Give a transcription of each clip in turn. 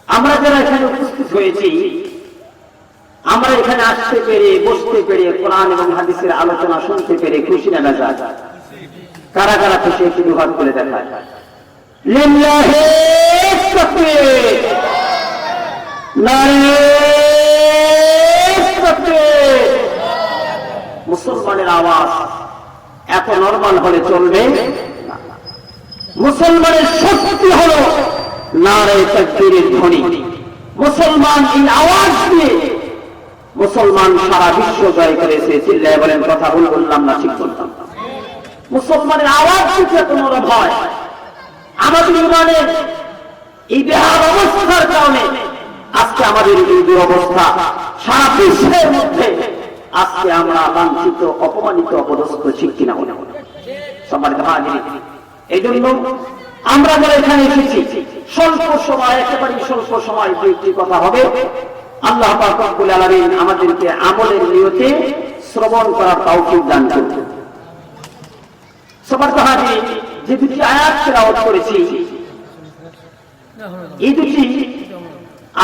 আমরা যারা এখানে উপস্থিত হয়েছি, আমরা এখানে আসতে পেরে, বসতে পেরে, কোরআন এবং হাদিসের আলোচনা শুনতে পেরে খুশি না মেজাজ? কারা কারা খুশি একটু দুহাত করে দেখায়। লিল্লাহি তাকবীর, নারে তাকবীর। মুসলমানের আওয়াজ এত নরমাল হলে চলবে না। মুসলমানের শক্তি হলো নারে তাকবীরের ধ্বনি। মুসলমান এই আওয়াজ দিয়ে মুসলমান সারা বিশ্ব জয় করেছে। চিল্লায় বলেন, কথা বললাম না ঠিক বললাম? মুসলমানের আওয়াজ থেকে এত নরম হয়। আমাদের ইমানের এই বেহাল অবস্থার কারণে আজকে আমাদের এই দুরবস্থা। সারা বিশ্বের মধ্যে আজকে আমরা লাঞ্ছিত, অপমানিত, অপদস্থ, ঠিক কিনা? সম্মানিত হাজির, এই জন্য আমরা যারা এখানে এসেছি স্বল্প সময়, একেবারে স্বল্প সময় দুইটি কথা হবে। আল্লাহ পাক রব্বুল আলামিন আমাদেরকে আমলের নিয়তে শ্রবণ করার তৌফিক দান করুন। সম্মানিত হাজির, যে দুটি আয়াত তেলাওয়াত করেছি, এই দুটি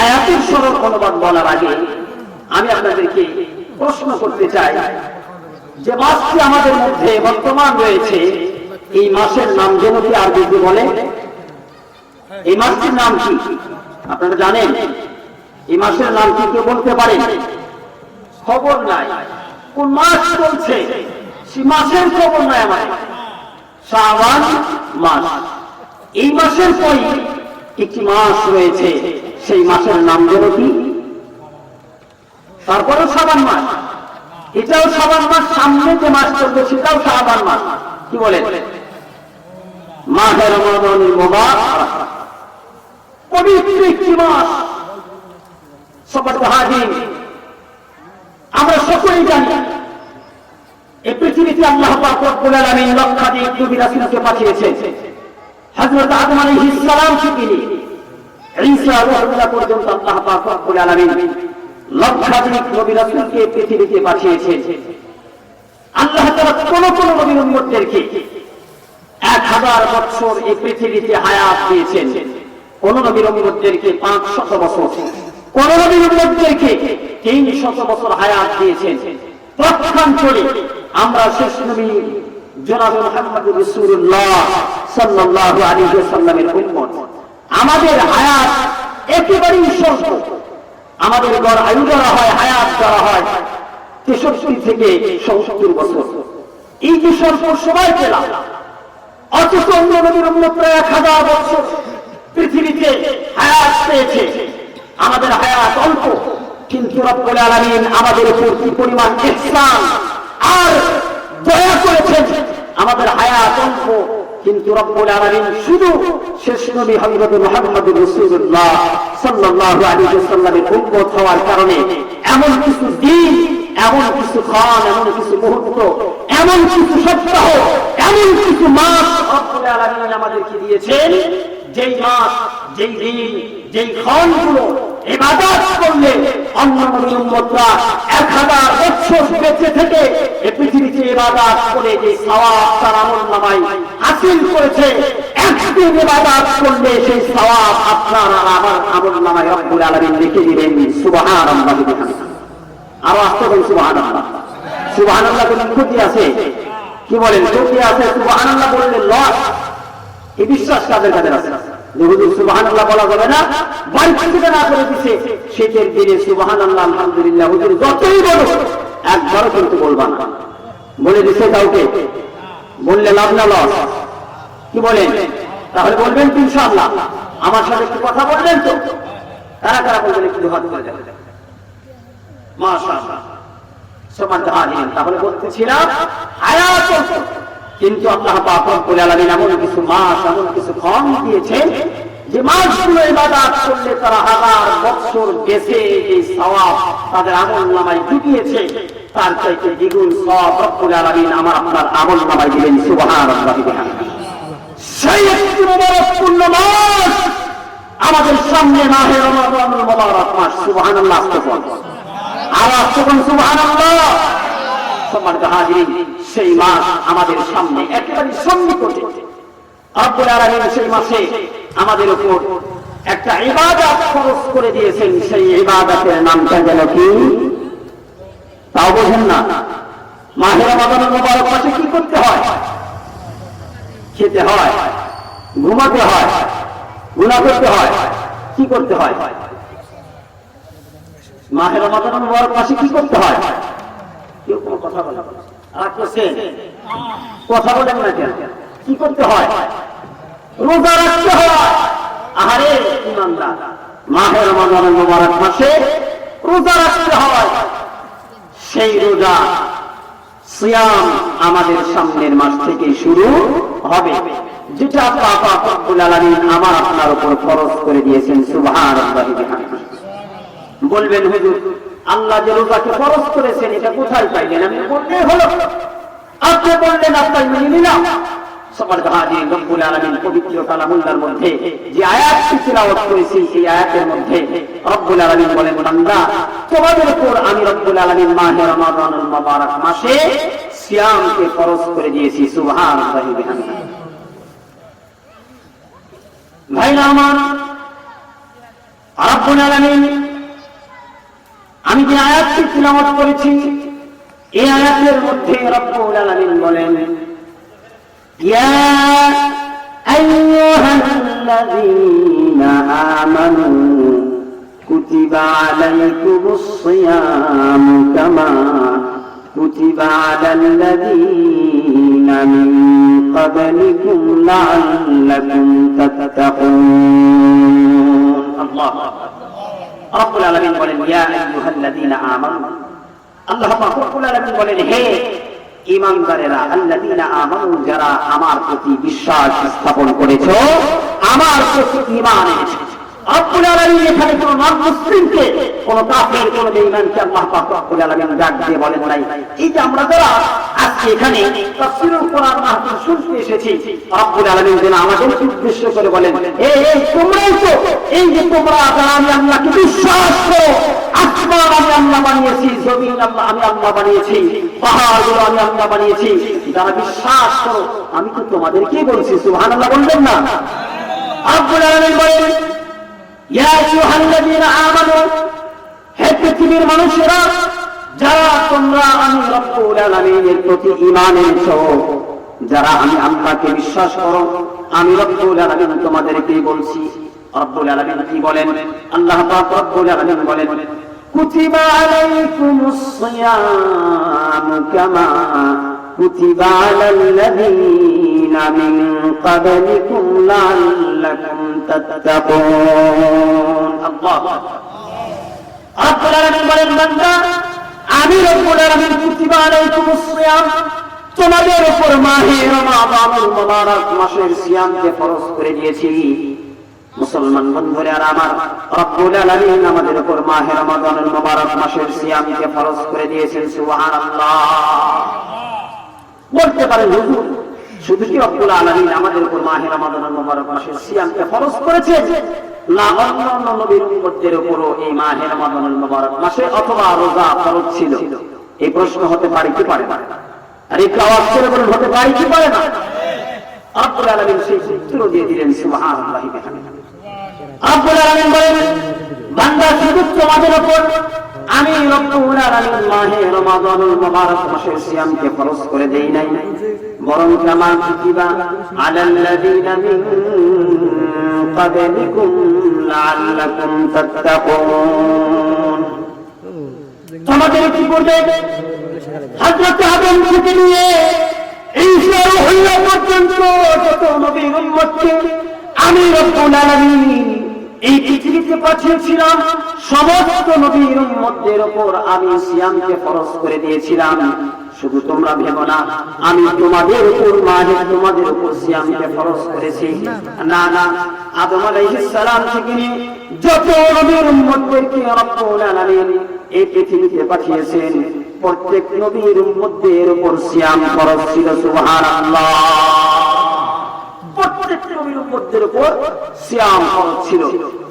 আয়াতের সরল অনুবাদ বলার আগে আমি আপনাদেরকে প্রশ্ন করতে চাই যে মাসটি আমাদের মধ্যে বর্তমান রয়েছে, এই মাসের নাম যেন কি আরবিতে বলে? এই মাসটির নাম কি আপনারা জানেন? এই মাসের নাম কি কেউ বলতে পারেন? খবর নাই। কোন মাস চলছে সে মাসের খবর নাই আমাদের। শাবান মাস, এই মাসের পরই একটি মাস রয়েছে, সেই মাসের নাম যেন কি? তারপরে শাবান মাস, এটাও শাবান মাস। সামনে যে মাস চলবে সেটাও শাবান মাস। কি বলেন? মাহে রমাদানুল মুবারক, পবিত্র একটি মাস। সম্মানিত হাজির, আমরা সকলেই জানি এই পৃথিবীতে আল্লাহ পাক রব্বুল আলামিন লক্ষাধিক নবী রাসূলকে পাঠিয়েছেন। হযরত আদম আলাইহিস সালাম থেকে ঈসা রূহুল্লাহ পর্যন্ত আল্লাহ পাক রব্বুল আলামিন লক্ষাধিক নবী রাসূলকে পৃথিবীতে পাঠিয়েছেন। আল্লাহ তাআলা কোন কোন নবীর উম্মতদেরকে 1000 বছর এই পৃথিবীতে হায়াত দিয়েছেন, কোন নবীর উম্মতদেরকে 500 বছর, কোন নবীর উম্মতদেরকে 300 বছর হায়াত দিয়েছেন। পক্ষান্তরে আমরা শেষ নবী জনাব মুহাম্মদুর রাসূলুল্লাহ সাল্লাল্লাহু আলাইহি ওয়াসাল্লামের উম্মত, আমাদের হায়াত একেবারেই স্বল্প। আমাদের গড় আয়ু ধরা হয়, হায়াত ধরা হয় 63 থেকে 70 বছর। এই যে স্বল্প সময় পেলাম, অথচ অন্য নবীর উম্মতরা 1000 বছর পৃথিবীতে হায়াত পেয়েছে। আমাদের হায়াত অল্প, কিন্তু রব্বুল আলামিন আমাদের উপর কি পরিমাণ ইহসান আর দয়া করেছেন। আমাদের হায়াত অল্প, কিন্তু রব্বুল আলামিন শুধু শেষ নবী হযরত মুহাম্মদুর রাসূলুল্লাহ সাল্লাল্লাহু আলাইহি ওয়াসাল্লামের উম্মত হওয়ার কারণে এমন কিছু দিন, এমন কিছু ক্ষণ, এমন কিছু মুহূর্ত, এমন কিছু সপ্তাহ, এমন কিছু মাস রব্বুল আলামিন আমাদেরকে দিয়েছেন, যেই মাস, যেই দিন, যেই ক্ষণগুলো ইবাদত করলে অন্য নবীর উম্মতরা 1000 বছর বেঁচে থেকে এই পৃথিবীতে ইবাদত করে যে সওয়াব তার আমলনামায় হাসিল করেছে, একদিন ইবাদত করলে সেই সওয়াব আপনার আর আমার আমলনামায় রব্বুল আলামিন লিখে দিবেন। সুবহানাল্লাহ। আরো আসতে বলুন সুবহানাল্লাহ। সুবহানাল্লাহ কোন ক্ষতি আছে? কি বলেন? ক্ষতি আছে? সুবহানাল্লাহ বললে লস। এই বিশ্বাস কাদের কাদের আছে যে হুজুর সুবহানাল্লাহ বলা যাবে না, বাড়ি থেকে না করে দিছে, শীতের দিনে সুবহানাল্লাহ আলহামদুলিল্লাহ হুজুর যতই বলো একবারও কিন্তু বলবা না। বলে দিছে কাউকে, বললে লাভ না লস? কি বলেন? তাহলে বলবেন ইনশাআল্লাহ। আমার সাথে একটু কথা বলবেন তো? কারা কারা বলবেন একটু হাত করে দেন? মাশাআল্লাহ। সম্মানিত হাজিরিন, তাহলে বলতেছিলাম হায়াত, কিন্তু আল্লাহ পাক রব্বুল আলামিন এমন কিছু মাস, এমন কিছু ক্ষণ দিয়েছেন যে মাসগুলো ইবাদত করলে তারা 1000 বছর বেঁচে এই সওয়াব তাদের আমলনামায় ঢুকিয়েছে, তার চাইতে দ্বিগুণ সওয়াব রব্বুল আলামিন আমার আপনার আমলনামায় দিবেন। সুবহানাল্লাহ। সেই একটি মুবারকপূর্ণ মাস আমাদের সামনে, মাহে রমাদানুল মুবারক মাস। সুবহানাল্লাহ। আর আসুন সুবহানাল্লাহ। সম্মানিত হাজিরিন, সেই মাস আমাদের সামনে একেবারে সন্নিকটে। রব্বুল আলামিন সেই মাসে আমাদের উপর একটা ইবাদত ফরজ করে দিয়েছেন, সেই ইবাদতের নামটা যেন কি তাও বোঝেন না। মাহে রমাদানুল মুবারক মাসে কি করতে হয়? খেতে হয়, ঘুমাতে হয়, গুনাহ করতে হয়, কি করতে হয়? মাহে রমাদানুল মুবারক মাসে কি করতে হয়? কেউ কোনো কথা বলে আর করছেন? কথা বলেন না কেন? কি করতে হয়? রোজা রাখতে হয়। আহারে ইমানদার, মাহে রমাদানুল মুবারক মাসে রোজা রাখতে হয়। সেই রোজা সিয়াম আমাদের সামনের মাস থেকে শুরু হবে, যেটা পাক রব্বুল আলামিন আমার আপনার উপর ফরজ করে দিয়েছেন। সুবহানাল্লাহি বিহামদিহি। বলবেন হুজুর, আল্লাহ যে রোজাকে ফরজ করেছেন এটা কোথায় পাইলেন? আমি বললে হলো, আপনি বললেন আপনার মেনে নিলাম। সবার হাজির রব্বুল আলামিন পবিত্র কালামুল্লাহর মধ্যে যে আয়াতটি তিলাওয়াত করেছি, সেই আয়াতের মধ্যে রব্বুল আলামিন বলেন, বান্দা তোমাদের উপর আমি রব্বুল আলামিন মাহে রমাদানুল মুবারক মাসে সিয়ামকে ফরজ করে দিয়েছি। সুবহানাল্লাহি বিহামদিহি। ভাইরা আমার, রব্বুল আলামিন আমি যে আয়াতটি তিলাওয়াত করেছি, এই আয়াতের মধ্যে রব্বুল আলামিন বলেন, ইয়া আইয়ুহাল্লাযীনা আমানু কুতিবা আলাইকুমুস সিয়ামু কামা কুতিবা আলাল্লাযীনা মিন ক্বাবলিকুম লাআল্লাকুম তাত্তাকুন। আল্লাহ রব্বুল আলামিন বলেন, ইয়া আইয়ুহাল্লাযীনা আমানু, আল্লাহ পাক রব্বুল আলামিন বলেন, হে ঈমানদারেরা, আল্লাযীনা আমানু, যারা আমার প্রতি বিশ্বাস স্থাপন করেছো, আমার প্রতি ঈমান এনেছো। রব্বুল আলামিন এখানে কোন নন মুসলিমকে, কোন কাফের, কোন বেঈমানকে আল্লাহ পাক রব্বুল আলামিন ডাক দিয়ে বলেন নাই। এই যে আমরা যারা আজকে এখানে তাফসীরুল কোরআন মাহফিল শুনতে এসেছি, রব্বুল আলামিন যেন আমাদেরকে উদ্দেশ্য করে বলেন, এই তোমরাই তো, এই যে তোমরা যারা আমি আল্লাহকে বিশ্বাস করো, আসমান আমি আল্লাহ বানিয়েছি, জমিন আমি আল্লাহ বানিয়েছি, পাহাড়গুলো আমি আল্লাহ বানিয়েছি, যারা বিশ্বাস করো, আমি তো তোমাদেরকে বলছি। সুবহানাল্লাহ বলবেন না? রব্বুল আলামিন বলেন, ইয়া আইয়ুহাল্লাযীনা আমানু, হে পৃথিবীর মানুষেরা, যারা তোমরা আমি রব্বুল আলামিনের প্রতি ঈমান এনেছো, যারা আমি আল্লাহকে বিশ্বাস করো, আমি রব্বুল আলামিন তোমাদেরকে বলছি। রব্বুল আলামিন কি বলেন? আল্লাহ পাক রব্বুল আলামিন বলেন, কুতিবা আলাইকুমুস সিয়ামু কামা কুতিবা আলাল্লাযীনা মিন ক্বাবলিকুম লাআল্লাকুম তাত্তাকুন। আল্লাহ রব্বুল আলামিন বলেন, বান্দা আমি রব্বুল আলামিন কুতিবা আলাইকুমুস সিয়াম, তোমাদের উপর মাহে রমাদানুল মুবারক মাসের সিয়ামকে ফরজ করে দিয়েছি। মুসলমান বন্ধুরা আমার, রব্বুল আলামিন আমাদের উপর মাহে রমাদানুল মুবারক মাসের সিয়ামকে ফরজ করে দিয়েছেন। সুবহানাল্লাহ। বলতে পারেন হুজুর, শুধু কি রব্বুল আলামিন আমাদের উপর মাহে রমাদানুল মুবারক মাসের সিয়ামকে ফরজ করেছেন, না অন্যান্য নবীর উম্মতদের উপরও এই মাহে রমাদানুল মুবারক মাসে অথবা রোজা ফরজ ছিল? এই প্রশ্ন হতে পারে কি পারে না? আর এই আওয়াজ করে বলেন, হতে পারে কি পারে না? রব্বুল আলামিন সেই উত্তর দিয়ে দিলেন। সুবহানাল্লাহি বিহামদিহি। রব্বুল আলামিন বলেন, বান্দা শুধু তোমাদের উপর আমি রব্বুল আলামিন মাহে রমাদানুল মুবারক মাসের সিয়ামকে ফরজ করে দেই নাই, বরং কামা কুতিবা আলাল্লাযীনা মিন ক্বাবলিকুম লাআল্লাকুম তাত্তাকুন। তোমাদের কি করবে? হযরত আদম থেকে নিয়ে ঈসা রূহুল্লাহ পর্যন্ত যত নবীর উম্মতকে আমি রব্বুল আলামিন এই পৃথিবীতে পাঠিয়েছিলাম, সমস্ত নবীর উম্মতদের উপর আমি সিয়ামকে ফরজ করে দিয়েছিলাম। শুধু তোমরা ভেবো না আমি তোমাদের উপর মাহে তোমাদের উপর সিয়ামকে ফরজ করেছি, না না, আদম আলাইহিস সালাম থেকে নিয়ে যত নবীর উম্মতদেরকে রব্বুল আলামিন এই পৃথিবীতে পাঠিয়েছেন, প্রত্যেক নবীর উম্মতদের উপর সিয়াম ফরজ ছিল। সুবহানাল্লাহ। প্রত্যেক নবীর উম্মতদের উপর সিয়াম ফরজ ছিল,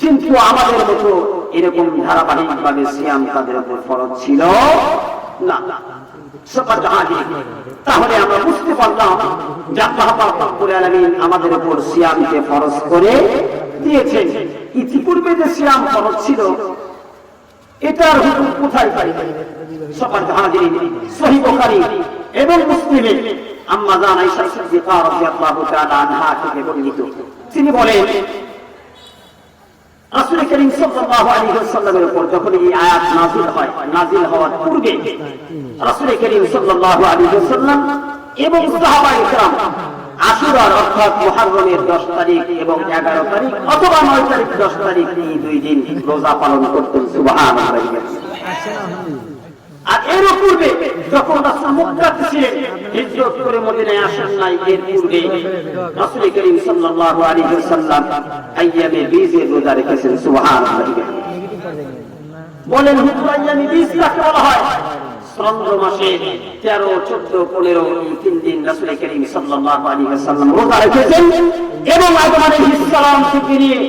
কিন্তু আমাদের মতো এরকম ধারাবাহিকভাবে সিয়াম তাদের উপর ফরজ ছিল না। তাহলে আমরা বুঝতে পারলাম যে আল্লাহ পাক রব্বুল আলামিন আমাদের উপর সিয়ামকে ফরজ করে দিয়েছেন। ইতিপূর্বে যে সিয়াম ফরজ ছিল এটার হুকুম কোথায় পাই? সবার হাজিরিন সহিহ বুখারী এবং মুসলিমে আম্মা জান আয়েশা সিদ্দিকা রাদিয়াল্লাহু তাআলা আনহা থেকে বর্ণিত, তিনি বলেন রাসূল করিম সাল্লাল্লাহু আলাইহি ওয়াসাল্লামের উপর যখন এই আয়াত নাযিল হয়, নাযিল হওয়ার পূর্বে রাসূল করিম সাল্লাল্লাহু আলাইহি ওয়াসাল্লাম এবং সাহাবায়ে কেরাম আশুরার অর্থাৎ মুহররমের 10 তারিখ এবং 11 তারিখ অথবা 9 তারিখ 10 তারিখ এই দুই দিন রোজা পালন করতেন। সুবহানাল্লাহ। আর এর পূর্বে যখন রাসূল মক্কাতে ছিলেন, হিজরত করে মদিনায় আসেন নাই, এর পূর্বে রাসূল করিম সাল্লাল্লাহু আলাইহি ওয়াসাল্লাম আইয়ামে বীজের রোজা রেখেছেন। সুবহানাল্লাহ। বলেন হুজুর আইয়ামে বীজ কাকে বলা হয়? চন্দ্র মাসে 13, 14, 15 এই 3 দিন রাসূল করিম সাল্লাল্লাহু আলাইহি ওয়াসাল্লাম রোজা রেখেছেন এবং আদম আলাইহিস সালাম থেকে নিয়ে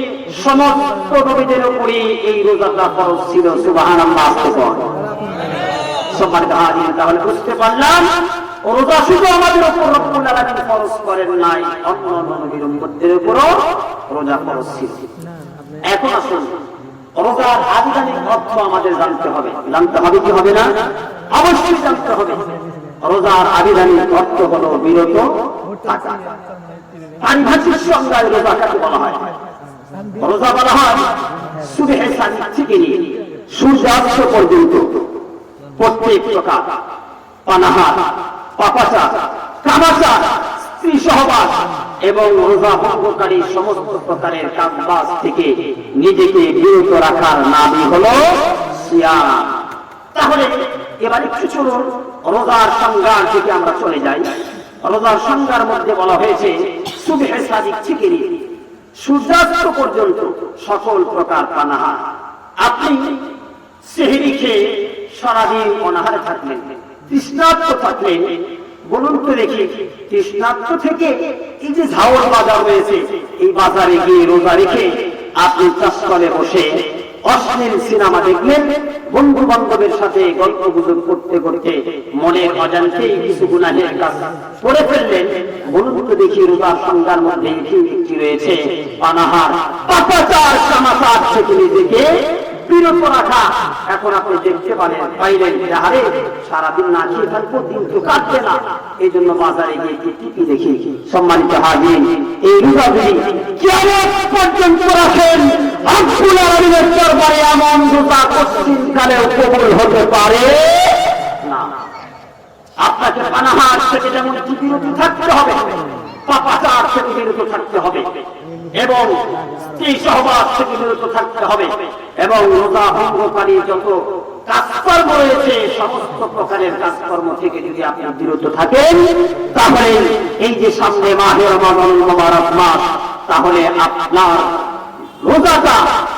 সমস্ত নবীদের উপরে এই রোজাটা ফরজ ছিল। সুবহানাল্লাহ। সবার হাজির, তাহলে বুঝতে পারলাম রোজা শুধু আমাদের উপর রব্বুল আলামিন ফরজ করেন নাই, অন্য নবীর উম্মতদের উপরও রোজা ফরজ ছিল। এখন আসুন রোজার আবিধানিক অর্থ আমাদের জানতে হবে। জানতে হবে কি হবে না? অবশ্যই জানতে হবে। রোজার আবিধানিক অর্থ হলো বিরত থাকা। পারিভাষিক সংজ্ঞায় রোজা কাকে বলা হয়? রোজা বলা হয় সুবহে সাদিক থেকে নিয়ে সূর্যাস্ত পর্যন্ত প্রত্যেক প্রকার পানাহার, পাপাচার, কামাচার, স্ত্রী সহবাস এবং রোজা ভঙ্গকারী সমস্ত প্রকারের কাজবাজ থেকে নিজেকে বিরত রাখার নামই হলো সিয়াম। তাহলে এবার একটু চলুন রোজার সংজ্ঞার দিকে আমরা চলে যাই। রোজার সংজ্ঞার মধ্যে বলা হয়েছে সুবহে সাদিক থেকে নিয়ে সূর্যাস্ত পর্যন্ত সকল প্রকার পানাহার। আপনি সেহরি খেয়ে সারাদিন অনাহারে থাকলেন, তৃষ্ণার্ত থাকলেন, বলুন তো দেখি তৃষ্ণার্ত থেকে এই যে ঝাউর বাজার রয়েছে এই বাজারে গিয়ে রোজা রেখে আপনি চাষতলে বসে অশ্লীল সিনেমা দেখলেন, বন্ধু বান্ধবের সাথে গল্প গুজব করতে করতে মনের অজান্তেই কিছু গুনাহের কাজ করে ফেললেন। বলুন তো দেখি রোজার সংজ্ঞার মধ্যে কি রয়েছে? পানাহার, পাপাচার, কামাচার থেকে নিজেকে বিরত রাখা। এখন আপনি দেখতে পারেন বাইরের যাহারে সারাদিন না খেয়ে থাকবো, কিন্তু কাটবে না, এই জন্য বাজারে গিয়ে টিভি দেখি। সম্মানিত হাজির, এই রোজা যদি কিয়ামত পর্যন্ত রাখেন রব্বুল আলামিনের দরবারে এমন রোজা কোনদিনকালেও কবুল হতে পারে না। আপনাকে পানাহার থেকে যেমন বিরত থাকতে হবে, পাপাচার থেকে বিরত থাকতে হবে এবং স্ত্রী সহবাস থেকে বিরত থাকতে হবে এবং রোজা ভঙ্গকারী যত কাজকর্ম রয়েছে সমস্ত প্রকারের কাজকর্ম থেকে যদি আপনি বিরত থাকেন, তাহলে এই যে সামনে মাহে রমাদান মুবারক মাস, তাহলে আপনার রোজাটা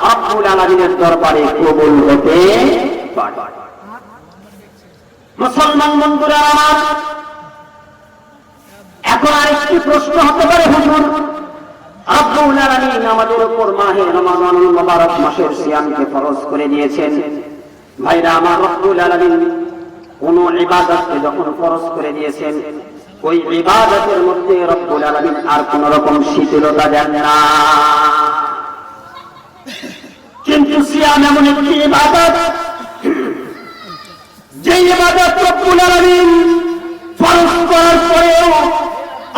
রব্বুল আলামিনের দরবারে কবুল হতে পারে। মুসলমান বন্ধুরা আমার, এখন আরেকটি প্রশ্ন হতে পারে, হুজুর রব্বুল আলামিন আমাদের উপর মাহে রমাদানুল মুবারক মাসের সিয়ামকে ফরজ করে দিয়েছেন। ভাইরা আমার, রব্বুল আলামিন কোন ইবাদতকে যখন ফরজ করে দিয়েছেন, ওই ইবাদতের মধ্যে রব্বুল আলামিন আর কোন রকম শিথিলতা দেন না। কিন্তু সিয়াম এমন একটি ইবাদত, যে ইবাদত রব্বুল আলামিন ফরজ করার পরেও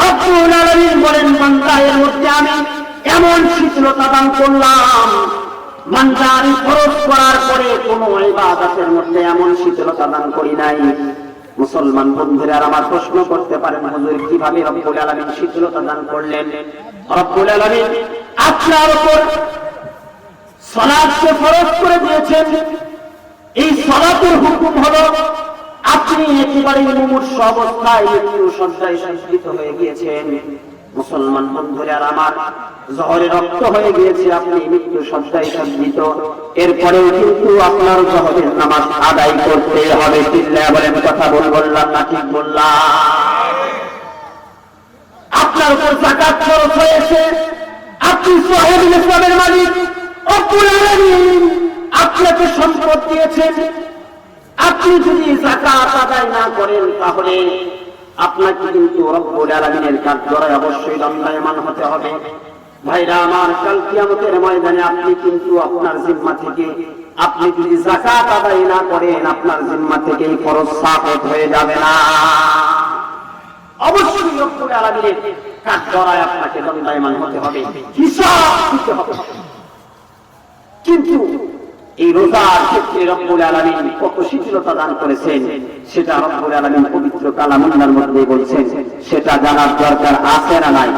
রব্বুল আলামিন বলেন, বান্দা এর মধ্যে আমি এমন শিথিলতা দান করলাম, বান্দা আমি ফরজ করার পরে কোন ইবাদতের মধ্যে এমন শিথিলতা দান করি নাই। মুসলমান বন্ধুরা আমার প্রশ্ন করতে পারেন, হুজুর কিভাবে রব্বুল আলামিন শিথিলতা দান করলেন? রব্বুল আলামিন আপনার উপর সালাতকে ফরজ করে দিয়েছেন। এই সালাতের হুকুম হলো আপনি একেবারে মুমূর্ষু অবস্থায় মৃত্যু শয্যায় সংস্কৃত হয়ে গিয়েছেন। মুসলমান বন্ধুরা আমার, জহরে রক্ত হয়ে গিয়েছে, আপনি মৃত্যু শয্যায় সংস্কৃত, এরপরেও কিন্তু আপনার জহরের নামাজ আদায় করতে হবে। চিল্লায়া বলেন, কথা বললাম না ঠিক বললাম? আপনার উপর যাকাত খরচ হয়েছে, আপনি সাহেবুল ইসলামের মালিক, রব্বুল আলামিন আপনাকে সম্পদ দিয়েছেন। আপনি যদি যাকাত আদায় না করেন, তাহলে আপনাকে কিন্তু রব্বুল আলামিনের কাঠগড়ায় অবশ্যই দণ্ডায়মান হতে হবে। ভাইরা আমার, কাল কিয়ামতের ময়দানে আপনি কিন্তু আপনার জিম্মা থেকে আপনি যদি যাকাত আদায় না করেন, আপনার জিম্মা থেকে এই ফরজ সাকিত হয়ে যাবে না। অবশ্যই রব্বুল আলামিনের কাঠগড়ায় আপনাকে দণ্ডায়মান হতে হবে, হিসাব দিতে হবে। কিন্তু এই রোজার ক্ষেত্রে রব্বুল আলামিন কত শিথিলতা দান করেছেন, সেটা রব্বুল আলামিন পবিত্র কালামুল্লাহর মধ্যে বলছেন। সেটা জানার দরকার আছে না নাই?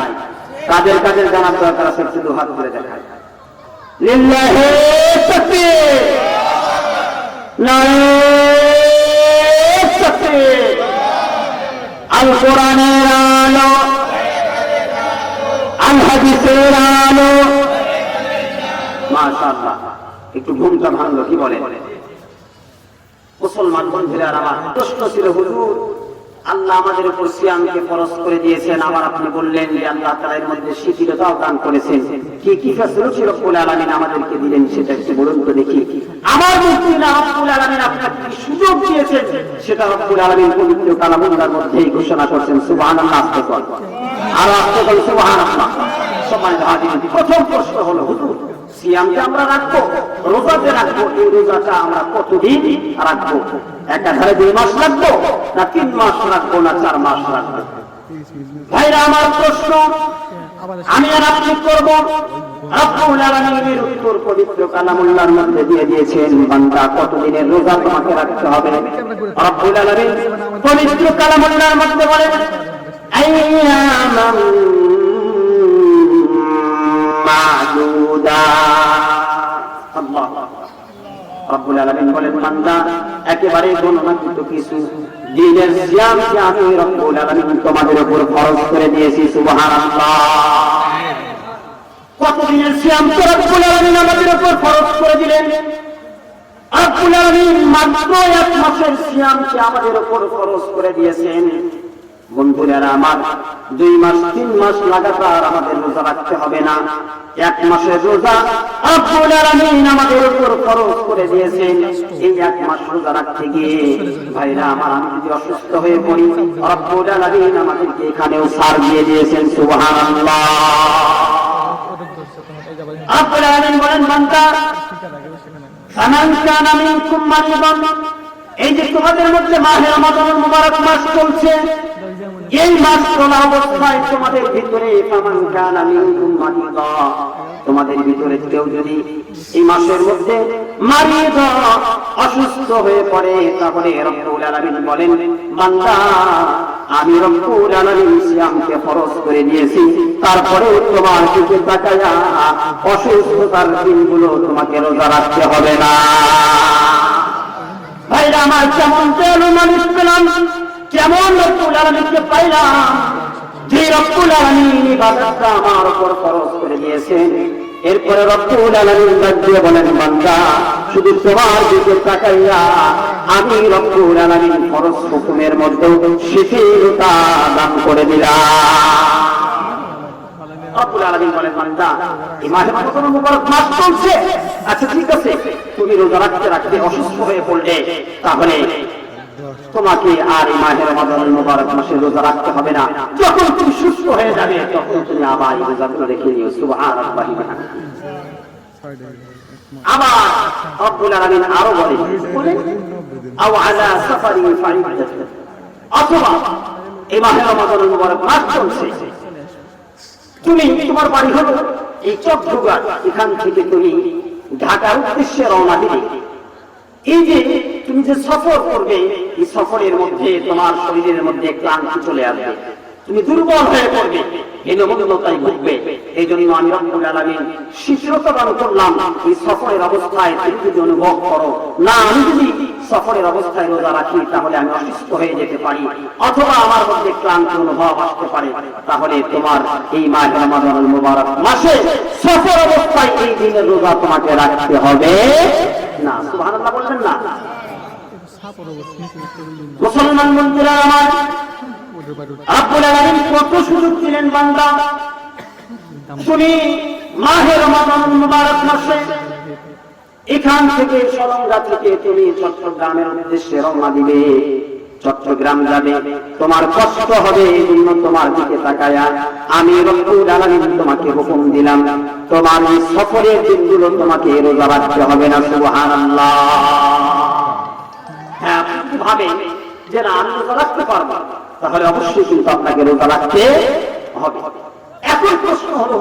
কাদের কাদের জানার দরকার আছে? শুধু হাত ধরে দেখায়। লিল্লাহি তাকবীর, নারে তাকবীর। আল কোরআনের আলো, আল হাদিসের আলো। মাশাআল্লাহ, একটু ঘুমটা ভাঙলো, কি বলে? মুসলমান বন্ধুরা আমার, প্রশ্ন ছিল, হুজুর আল্লাহ আমাদের উপর সিয়ামকে ফরজ করে দিয়েছেন, আবার আপনি বললেন যে আল্লাহ তাআলা এর মধ্যে শিথিলতাও দান করেছেন। কি কি ফ্যাসিলিটি রব্বুল আলামিন আমাদেরকে দিলেন সেটা একটু বলুন তো দেখি। আমার মুক্তি না, রব্বুল আলামিন আপনাকে কি সুযোগ দিয়েছেন সেটা রব্বুল আলামিন পবিত্র কালামুল্লাহর মধ্যেই ঘোষণা করছেন। সুবহানাল্লাহ, আস্তে বল, আর আস্তে বল সুবহানাল্লাহ। সম্মানিত হাজিরিন, প্রথম প্রশ্ন হলো, হুজুর সিয়ামকে আমরা রাখবো, রোজাতে রাখবো, এই রোজাটা আমরা কতদিন রাখবো? একাধারে 2 মাস রাখবো, না 3 মাস রাখবো, না 4 মাস রাখবো? ভাইরা আমার, প্রশ্ন আমি আর আপনি করব, রব্বুল আলামিনের উত্তর পবিত্র কালামুল্লাহর মধ্যে দিয়ে দিয়েছেন। বান্দা, কতদিনের রোজা তোমাকে রাখতে হবে? রব্বুল আলামিন পবিত্র কালামুল্লাহর মধ্যে বলেন, আইয়ামান মা'দুদাত। আল্লাহ রব্বুল আলামিন বলেন, বান্দা একেবারে গণনাকৃত কিছু দিনের সিয়ামকে আমি রব্বুল আলামিন তোমাদের উপর ফরজ করে দিয়েছি। সুবহানাল্লাহ। কত দিনের সিয়ামকে রব্বুল আলামিন আমাদের উপর ফরজ করে দিলেন? রব্বুল আলামিন মাত্র 1 মাসের সিয়ামকে আমাদের উপর ফরজ করে দিয়েছেন। বন্ধুরা আমার, 2 মাস 3 মাস লাগাতার আমাদের রোজা রাখতে হবে না। 1 মাসের রোজা রব্বুল আলামিন আমাদের উপর ফরজ করে দিয়েছেন। এই 1 মাস রোজা রাখতে গিয়ে ভাইরা আমার, আমি যদি অসুস্থ হয়ে পড়ি, রব্বুল আলামিন আমাদেরকে এখানেও ছাড় দিয়ে দিয়েছেন। সুবহানাল্লাহ। রব্বুল আলামিন বলেন, বান্দা ফামান কানা মিনকুম মারিদান, এই যে তোমাদের মধ্যে মাহে রমাদানুল মুবারক মাস চলছে, এই মাস চলা অবস্থায় তোমাদের ভিতরে ফামান কানা মিনকুম মারিদা, তোমাদের ভিতরে কেউ যদি এই মাসের মধ্যে মারিদা, অসুস্থ হয়ে পড়ে, তাহলে রব্বুল আলামিন বলেন, বান্দা আমি রব্বুল আলামিন সিয়ামকে ফরজ করে দিয়েছি, তারপরে তোমার দিকে তাকায়া অসুস্থতার দিনগুলো তোমাকে রোজা রাখতে হবে না। ভাইরা আমার, কেমন দয়ালু মানুষ পেলাম, কেমন রব্বুল আলামিনকে পাইলাম, যে রব্বুল আলামিন ইবাদতটা আমার উপর ফরজ করে দিয়েছেন। এরপরে রব্বুল আলামিন দিয়ে বলেন, বান্দা শুধু তোমার দিকে তাকাইয়া আমি রব্বুল আলামিন ফরজ হুকুমের মধ্যে শিথিলতা দান করে দিলাম। রব্বুল আলামিন বলেন, বান্দা এই মাহে রমাদানুল মুবারক মাস চলছে, আচ্ছা ঠিক আছে, তুমি রোজা রাখতে রাখতে অসুস্থ হয়ে পড়লে, তাহলে তোমাকে আর এই মাহে রমাদানুল মুবারক মাসে রোজা রাখতে হবে না। যখন তুমি সুস্থ হয়ে যাবে, তখন তুমি আবার এই রোজাগুলো রেখে নিও। সুবহানাল্লাহ। আবার রব্বুল আলামিন আরো বলেন, আও আলা সাফারিন ফারিদাত, অথবা এই মাহে রমাদানুল মুবারক মাস চলছে, তুমি তোমার বাড়ি হলো এই চট্টগ্রাম, এখান থেকে তুমি ঢাকার উদ্দেশ্যে রওনা দিলে, এই যে তুমি যে সফর করবে, এই সফরের মধ্যে তোমার শরীরের মধ্যে ক্লান্তি চলে আসবে, তুমি দুর্বল হয়ে পড়বে, হীনমন্যতায় ভুগবে। এই জন্য আমি রব্বুল আলামিন শিথিলতা দান করলাম। এই সফরের অবস্থায় তুমি যদি অনুভব করো, না আমি যদি সফরের অবস্থায় রোজা রাখি তাহলে আমি অসুস্থ হয়ে যেতে পারি, অথবা আমার মধ্যে ক্লান্তি অনুভব আসতে পারে, তাহলে তোমার এই মাহে রমাদানুল মুবারক মাসে সফর অবস্থায় এই দিনের রোজা তোমাকে রাখতে হবে না। সুবহানাল্লাহ বলবেন না? মুসলমান বন্ধুরা আমার, রব্বুল আলামিন কত সুযোগ দিলেন বান্দা, তুমি মাহে রমাদানুল মুবারক মাসে এখান থেকে সরঙ্গা থেকে তুমি চট্টগ্রামের উদ্দেশ্যে রওনা দিবে। চট্টগ্রাম যাবে, তোমার কষ্ট হবে, এই জন্য তোমার দিকে তাকায়া আমি রব্বুল আলামিন তোমাকে হুকুম দিলাম, তোমার এই সফরের দিনগুলো তোমাকে রোজা রাখতে হবে না। সুবহানাল্লাহ। হ্যাঁ, আপনি ভাবেন যে না আমি রোজা রাখতে পারবো, তাহলে অবশ্যই কিন্তু আপনাকে রোজা রাখতে হবে। এখন প্রশ্ন হলো,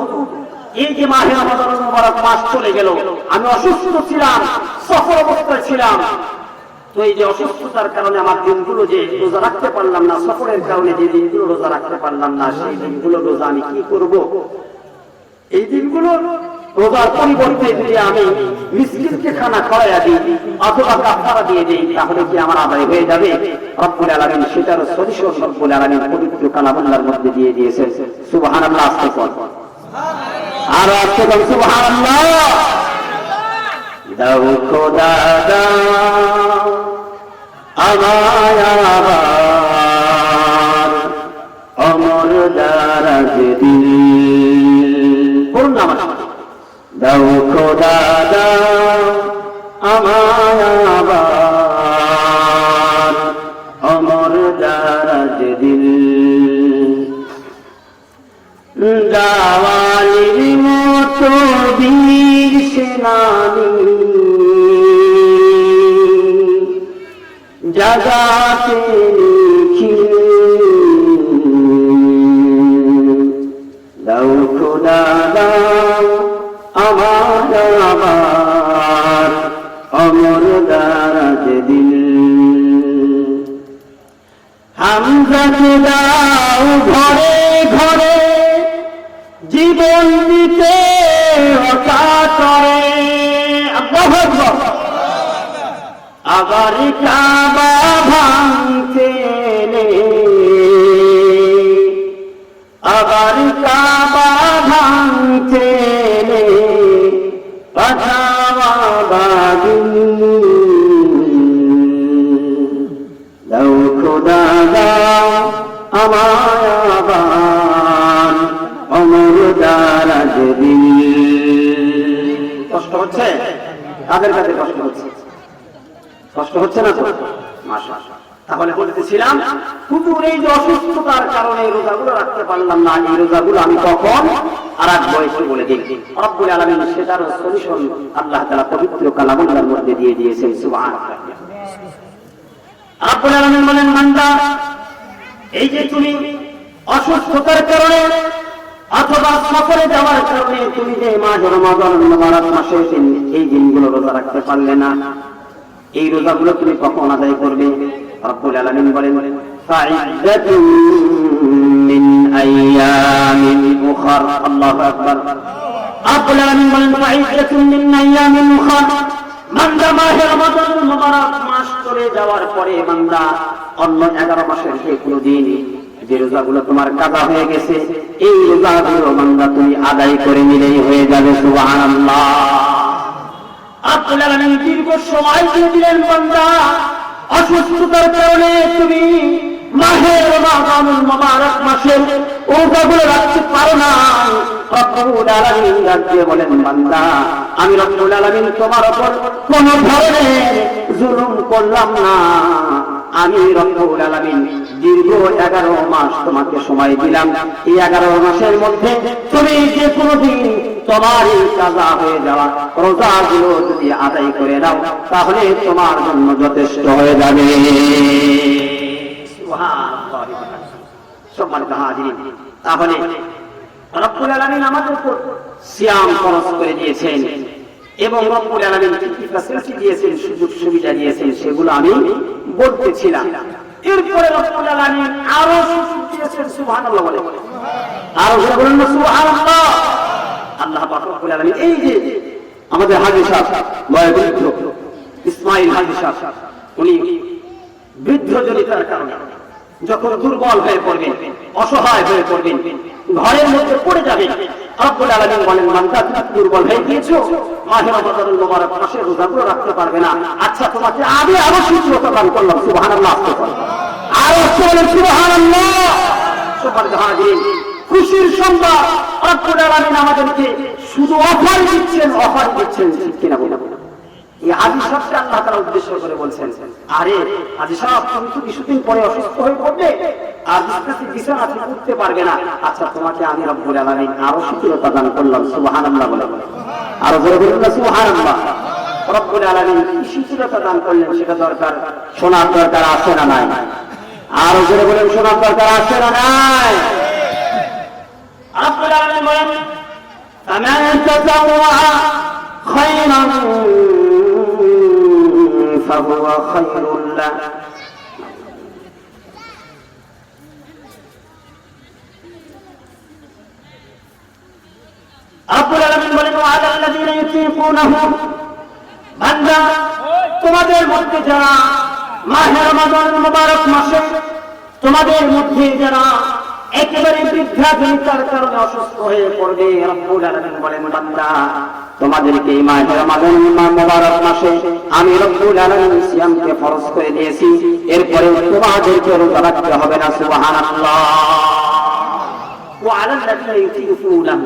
এই যে মাহে রমাদানুল মুবারক মাস চলে গেল, আমি অসুস্থ ছিলাম, সফর অবস্থায় ছিলাম, তো এই যে অসুস্থতার কারণে আমার দিনগুলো যে রোজা রাখতে পারলাম না, সফরের কারণে যে দিনগুলো রোজা রাখতে পারলাম না, সেই দিনগুলো রোজা আমি কি করব? এই দিনগুলো রোজার পরিবর্তে যদি আমি মিসকিনকে খানা খাওয়াইয়া দিই অথবা কাফারা দিয়ে দিই, তাহলে কি আমার আদায় হয়ে যাবে? রব্বুল আলামিন সেটার সলিউশন রব্বুল আলামিন পবিত্র কালামুল্লাহর মধ্যে দিয়ে দিয়েছেন। সুবহানাল্লাহ। আস্তে কর, আর আস্তে কর, সুবহানাল্লাহ। দাও খোদা দাও আমায় আবার অমর দারাজ দিল, করুন না আমার, দাও খোদা দাও আমায় আবার অমর দারাজ দিল, দাওয়ালির মতো বীর সেনানী জাগাতে নিখিল, দাও খোদা দাও আমার আবার অমর দারাজ দিল, হামজাকে দাও ঘরে ঘরে জীবন দিতে অকাতরে, আল্লাহু আকবার, আবার কাবা ভাঙতে এলে, আবার কাবা ভাঙতে এলে পাঠাওয়া বাদিন, দাও খোদা দাও আমায় আবার অমর দারাজ দিল। কষ্ট হচ্ছে? কাদের কাছে কষ্ট হচ্ছে? কষ্ট হচ্ছে না তো? মাশাআল্লাহ। তাহলে বলতেছিলাম, হুজুর এই যে অসুস্থতার কারণে রোজাগুলো রাখতে পারলাম না, এই রোজাগুলো আমি কখন রাখবো একটু বলে দিন। রব্বুল আলামিন সেটার সলিউশন আল্লাহ তাআলা পবিত্র কালামুল্লাহর মধ্যে দিয়ে দিয়েছেন। সুবহানাল্লাহ। রব্বুল আলামিন বলেন, বান্দা এই যে তুমি অসুস্থতার কারণে অথবা সফরে যাওয়ার কারণে তুমি যে মাহে রমাদানুল মুবারক মাসে এই দিনগুলো রোজা রাখতে পারলে না, এই রোজাগুলো তুমি কখন আদায় করবে? রব্বুল আলামিন বলেন, ফা'iদ্দাতুম মিন আইয়ামিন উখর। আল্লাহু আকবার। রব্বুল আলামিন বলেন, ফা'iদ্দাতুম মিন আইয়ামিন উখর। বান্দা মাহে রমাদানুল মুবারক মাস চলে যাওয়ার পরে বান্দা অন্য 11 মাসের যে কোনো দিন যে রোজাগুলো তোমার কাজা হয়ে গেছে, এই রোজাগুলো বান্দা তুমি আদায় করে নিলেই হয়ে যাবে। সুবহানাল্লাহ। রব্বুল আলামিন দীর্ঘ সময় দিয়ে দিলেন, বান্দা অসুস্থতার কারণে তুমি মাহে রমাদানুল মুবারক মাসের রোজাগুলো রাখতে পারো না। রব্বুল আলামিন রাজ্যে বলেন, বান্দা আমি রব্বুল আলামিন তোমার উপর কোন ধরনের জুলুম করলাম না, আমি রব্বুল আলামিন দীর্ঘ 11 মাস তোমাকে সময় দিলাম, এই 11 মাসের মধ্যে তুমি যে কোনো দিন তোমার এই কাজা হয়ে যাওয়া রোজাগুলো যদি আদায় করে নাও, তাহলে তোমার জন্য যথেষ্ট হয়ে যাবে। সুবহানাল্লাহ। সম্মানিত হাজিরিন, তাহলে রব্বুল আলামিন আমাদের উপর সিয়াম ফরজ করে দিয়েছেন এবং রব্বুল আলামিন কি ফ্যাসিলিটি দিয়েছেন, সুযোগ সুবিধা দিয়েছেন, সেগুলো আমি বলতেছিলাম। এরপরে রব্বুল আলামিন আরো সুযোগ দিয়েছেন। সুবহানাল্লাহ বলে, আরো বলেন না সুবহানাল্লাহ। আল্লাহ পাক রব্বুল আলামিন এই যে আমাদের হাজী সাহেব বয়োবৃদ্ধ ইসমাইল হাজী সাহেব, উনি বৃদ্ধজনিতার কারণে যখন দুর্বল হয়ে পড়বেন, অসহায় হয়ে পড়বেন, ঘরের মধ্যে পড়ে যাবেন, রব্বুল আলামিন বলেন, বান্দা তুমি দুর্বল হয়ে গিয়েছো, মাহে রমাদানুল মুবারক মাসে রোজাগুলো রাখতে পারবে না, আচ্ছা তোমাকে আমি আরো সুস্থতা দান করলাম। সুবহানাল্লাহ। আরো বলেন সুবহানাল্লাহ। সম্মানিত হাজিরিন, খুশির সংবাদ, রব্বুল আলামিন আমাদেরকে শুধু অফার দিচ্ছেন, অফার দিচ্ছেন, ঠিক কিনা বলুন? এই হাজী সাহেবকে আল্লাহ তাআলা উদ্দেশ্য করে বলছেন, আরে হাজী সাহেব, তুমি তো কিছুদিন পরে অসুস্থ হয়ে পড়বে, আর বিছানা থেকে উঠতে পারবে না। আচ্ছা, তোমাকে আমি রব্বুল আলামিন আরো শিথিলতা দান করলাম। সুবহানাল্লাহ বলে, আরো জোরে বলুন না সুবহানাল্লাহ। রব্বুল আলামিন কি শিথিলতা দান করলেন সেটা দরকার, শোনার দরকার আছে না নাই? আরো জোরে বলেন, শোনার দরকার আছে না নাই? রব্বুল আলামিন বলেন, ফামান তাতাওয়া খায়রান ফাহুয়া খায়রুল লাহ। রব্বুল আলামিন বলেন, ওয়া আলাল্লাযীনা ইউতীকুনাহু, বান্দা তোমাদের মধ্যে যারা মাহে রমাদানুল মুবারক মাসে, তোমাদের মধ্যে যারা একেবারে বৃদ্ধাজনিতার কারণে অসুস্থ হয়ে পড়বে, রব্বুল আলামিন বলেন, বান্দা তোমাদেরকে এই মাহে রমাদানুল মুবারক মাসে আমি রব্বুল আলামিন সিয়ামকে ফরজ করে দিয়েছি, এরপরে তোমাদেরকে রোজা রাখতে হবে না। সুবহানাল্লাহ। ওয়া আলাল্লাযীনা ইউতীকুনাহু,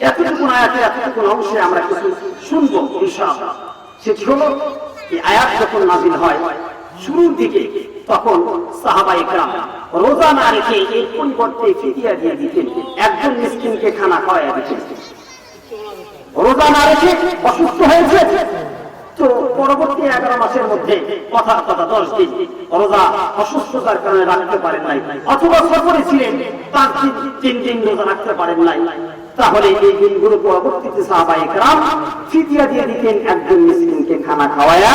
এতটুকু আয়াতে এতটুকু অংশে আমরা কিছু শুনবো ইনশাআল্লাহ। সেটি হলো, এই আয়াত যখন নাযিল হয় শুরুর দিকে, তখন সাহাবায়ে কেরাম রোজা না রেখে এর পরিবর্তে ফিদিয়া দিয়ে দিতেন, একজন মিসকিনকে খানা খাওয়াইয়া দিতেন। রোজা না রেখে অসুস্থ হয়েছে তো পরবর্তী 11 মাসের মধ্যে কথা 10 দিন রোজা অসুস্থতার কারণে রাখতে পারেন নাই, অথবা সফরে ছিলেন 3 দিন রোজা রাখতে পারেন নাই, তাহলে এই দিনগুলো পরবর্তীতে সাহাবায়ে কেরাম ফিদিয়া দিয়ে দিতেন, একজন মিসকিনকে খানা খাওয়ায়া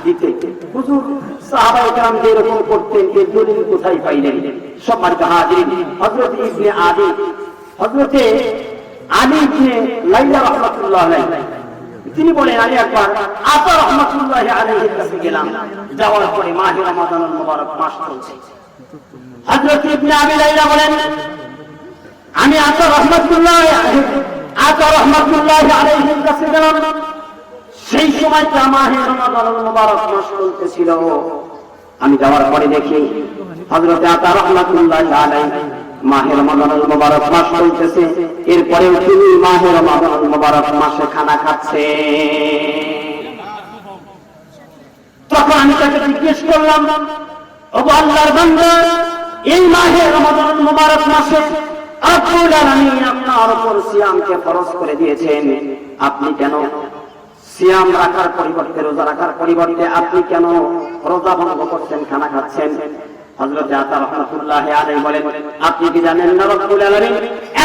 দিতেন। হুজুর সাহাবায়ে কেরাম যে এরকম করতেন, এর দলিল কোথায় পাইলেন? সম্মানিত হাজিরিন, হযরত ইবনে আলী ইবনে লাইলা রাহমাতুল্লাহ আলাইহি, তিনি বলেন, আমি একবার আতা রাহমাতুল্লাহ আলাইহির কাছে গেলাম, যাওয়ার পরে মাহে রমাদানুল মুবারক মাস চলছে। হযরত ইবনে আবি লাইলা বলেন, আমি আতা রহমাতুল্লাহ আলাইহির কাছে গেলাম, সেই সময়টা মাহে রমাদানুল মুবারক মাস চলতেছিল। আমি যাওয়ার পরে দেখি হযরত আতা রহমাতুল্লাহ আলাইহি মাহে রমাদানুল মুবারক মাস চলতেছে, এরপরে তিনি মাহে রমাদানুল মুবারক মাসে খানা খাচ্ছে। তখন আমি তাকে জিজ্ঞেস করলাম, ওগো আল্লাহর বান্দা, এই মাহে রমাদানুল মুবারক মাসে রব্বুল আলামিন আপনার উপর সিয়ামকে ফরজ করে দিয়েছেন, আপনি কেন সিয়াম রাখার পরিবর্তে, রোজা রাখার পরিবর্তে আপনি কেন রোজা ভঙ্গ করছেন, খানা খাচ্ছেন? হযরত আতা রাহমাতুল্লাহ আলাইহি বলেন, আপনি কি জানেন না রব্বুল আলামিন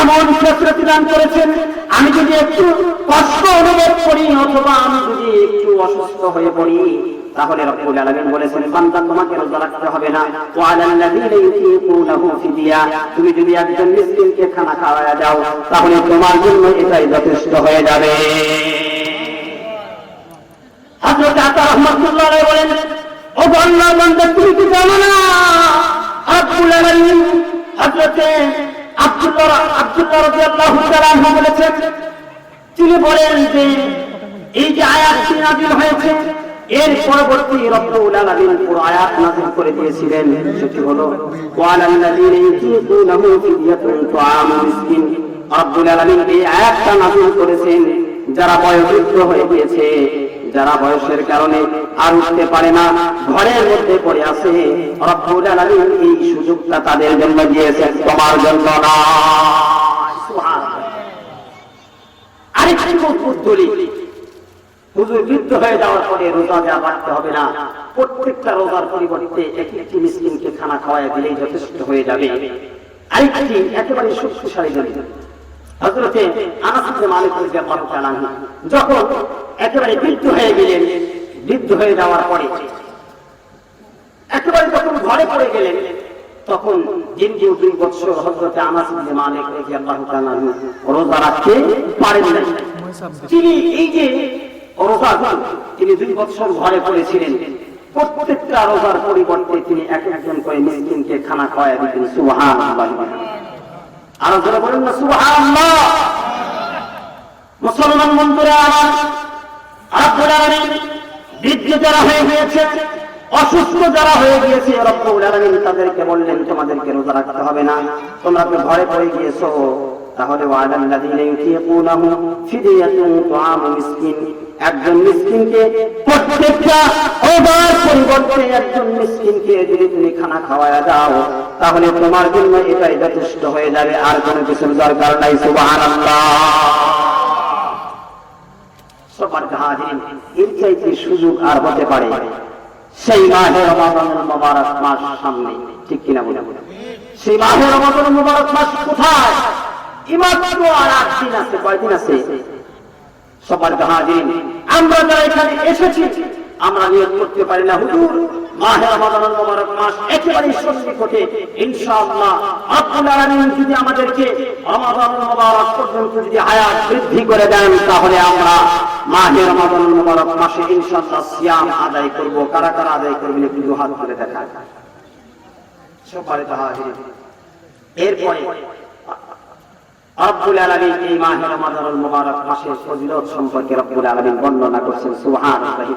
এমন ফেসিলিটি দান করেছেন, আমি যদি একটু কষ্ট অনুভব করি অথবা আমি যদি একটু অসুস্থ হয়ে পড়ি, তাহলে রব্বুল আলামিন বলেছেন, বান্দা তোমাকে রোজা রাখতে হবে না। ওয়া আলাল্লাযীনা ইউতীকুনাহু ফিদিয়া, তুমি যদি একজন মিসকিনকে খানা খাওয়ায়া দাও, তাহলে তোমার জন্য এটাই যথেষ্ট হয়ে যাবে। হযরত আতা রাহমাতুল্লাহ আলাইহি বলেন, ও আল্লাহর বান্দা, তুমি কি জানো না রব্বুল আলামিন হযরত আব্দুল্লাহ রাদিয়াল্লাহু তাআলা আনহু বলেছেন, তিনি বলেন যে এই যে আয়াতটি নাযিল হয়েছে, এর পরবর্তী রব্বুল আলামিন পুরো আয়াত নাযিল করে দিয়েছিলেন, সেটি হলো ওয়া আলাল্লাযীনা ইউতীকুনাহু ফিদিয়াতুন তুআমু মিসকিন। রব্বুল আলামিন এই আয়াতটা নাযিল করেছেন যারা বয়োবৃদ্ধ হয়ে গিয়েছে, যারা বয়সের কারণে আর উঠতে পারে না, ঘরের মধ্যে পড়ে আছে, রব্বুল আলামিন এই সুযোগটা তাদের জন্য দিয়েছেন, তোমার জন্য না। সুবহানাল্লাহ। আরেকটি মজবুত দলিল, হুজুর বৃদ্ধ হয়ে যাওয়ার পরে রোজা যা রাখতে হবে না, প্রত্যেকটা রোজার পরিবর্তে একটি মিসকিনকে খানা খাওয়ায় দিলেই যথেষ্ট হয়ে যাবে। আরেকটি একেবারে শক্তিশালী দলিল, হযরতে আনাস ইবনে মালিক রাদিয়াল্লাহু তাআলা যখন একেবারে বৃদ্ধ হয়ে গেলেন, বৃদ্ধ হয়ে যাওয়ার পরে একেবারে যখন ঘরে পড়ে গেলেন, তখন দীর্ঘ 2 বছর হযরতে আনাস ইবনে মালিক রাদিয়াল্লাহু তাআলা রোজা রাখতে পারেন না। তিনি এই যে রোজা, তিনি 2 বছর ঘরে পড়েছিলেন, প্রত্যেকটা রোজার পরিবর্তে তিনি একজন করে মিসকিনকে খানা খাওয়ায় দিতেন। সুবহানাল্লাহ। আরো জোরে বলেন না সুবহানাল্লাহ। মুসলমান বন্ধুরা আমার, রব্বুল আলামিন বৃদ্ধ যারা হয়ে গিয়েছে, অসুস্থ যারা হয়ে গিয়েছে, রব্বুল আলামিন তাদেরকে বললেন, তোমাদেরকে রোজা রাখতে হবে না, তোমরা ঘরে পড়ে গিয়েছো, তাহলে ওয়ালাল্লাযীনা ইউতিকুনাহু ফিদিয়াতুন তুআমু মিসকিন, একজন মিসকিনকে প্রত্যেকটা ওবার পরিবর্তে একজন মিসকিনকে যদি তুমি খানা খাওয়ায়া দাও তাহলে তোমার জন্য এটাই যথেষ্ট হয়ে যাবে, আর কোনো কিছুর দরকার নাই। সুবহানাল্লাহ। সবার হাজির, এর চাইতে সুযোগ আর হতে পারে? সেই মাহে রমাদানুল মুবারক মাস সামনে, ঠিক কিনা বলুন? সেই মাহে রমাদানুল মুবারক মাস কোথায়? ইমাত্র আর 8 দিন আছে। কয়দিন আছে? সবার হাজির, আমরা যারা এখানে এসেছি আমরা নিয়ত করতে পারি না হুজুর মাহে রমাদানুল মুবারক মাস একেবারে সন্নিকটে, ইনশাআল্লাহ রব্বুল আলামিন যদি আমাদেরকে রমাদানুল মুবারক পর্যন্ত যদি হায়াত বৃদ্ধি করে দেন তাহলে আমরা মাহে রমাদানুল মুবারক মাসে ইনশাআল্লাহ সিয়াম আদায় করব। কারা কারা আদায় করবেন একটু হাত তুলে দেখান। সবার হাজির, এরপরে রব্বুল আলামিন এই মাহে রমাদানুল মুবারক মাসের ফজিলত সম্পর্কে রব্বুল আলামিন বর্ণনা করছেন। সুবহানাল্লাহ।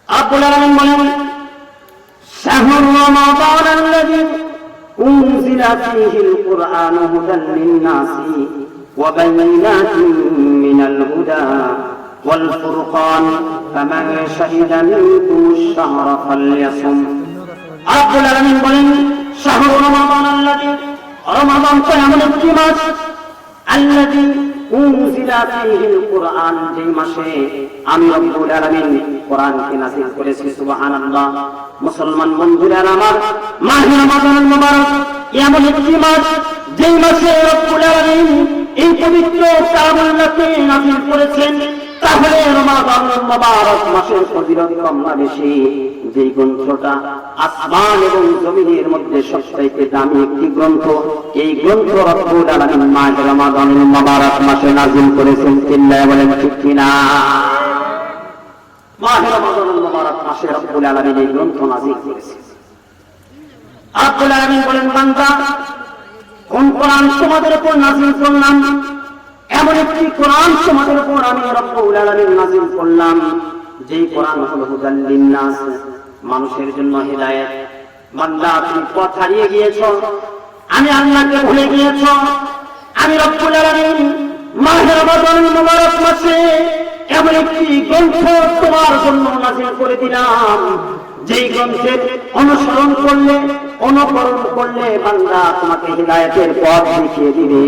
রব্বুল আলামিন বলেন, শাহরু রমাদানাল্লাযী উনজিলা ফীহিল কুরআনু হুদাল লিন-নাসি ওয়া বাইয়িনাতিন মিনাল হুদা ওয়াল ফুরকান ফামান শাহিদা মিনকুমুশ শাহরা ফালইয়াসুম। রব্বুল আলামিন বলেন, শাহরু রমাদানাল্লাযী, রমাদান তো এমন একটি মাস, আল্লাযী উনজিলা ফীহিল কুরআন, যে মাসে আমি রব্বুল আলামিন কোরআনকে নাযিল করেছি। সুবহানাল্লাহ। মুসলমান বন্ধুরা আমার, মাহে রমাদানুল মুবারক এমন একটি মাস যে মাসে রব্বুল আলামিন এই পবিত্র কালামুল্লাহকে নাযিল করেছেন। তাহলে রমাদানুল মুবারক মাসের ফজিলত কম না বেশি? যে গ্রন্থটা আসমান এবং জমিনের মধ্যে সবচেয়ে দামি একটি গ্রন্থ, এই গ্রন্থ রব্বুল আলামিন মাহে রমাদানুল মুবারক মাসে নাযিল করেছেন। চিল্লায়ে বলেন ঠিক কিনা? মাহে রমাদানুল মুবারক মাসে রব্বুল আলামিন এই গ্রন্থ নাযিল করেছেন। রব্বুল আলামিন বলেন, বান্দা কোন কোরআন তোমাদের উপর নাযিল করলাম? এমন একটি কোরআন তোমাদের উপর আমি রব্বুল আলামিন নাযিল করলাম যে কোরআন হলো হুদাল লিন-নাস, মানুষের জন্য হিদায়াত। বান্দা তুমি পথ হারিয়ে গিয়েছো, আমি আল্লাহকে ভুলে গিয়েছো, আমি রব্বুল আলামিন মাহে রমাদানুল মুবারক মাসে এমন একটি গ্রন্থ তোমার জন্য নাযিল করে দিলাম যেই গ্রন্থের অনুসরণ করলে, অনুকরণ করলে বান্দা তোমাকে হিদায়াতের পথ দেখিয়ে দিবে,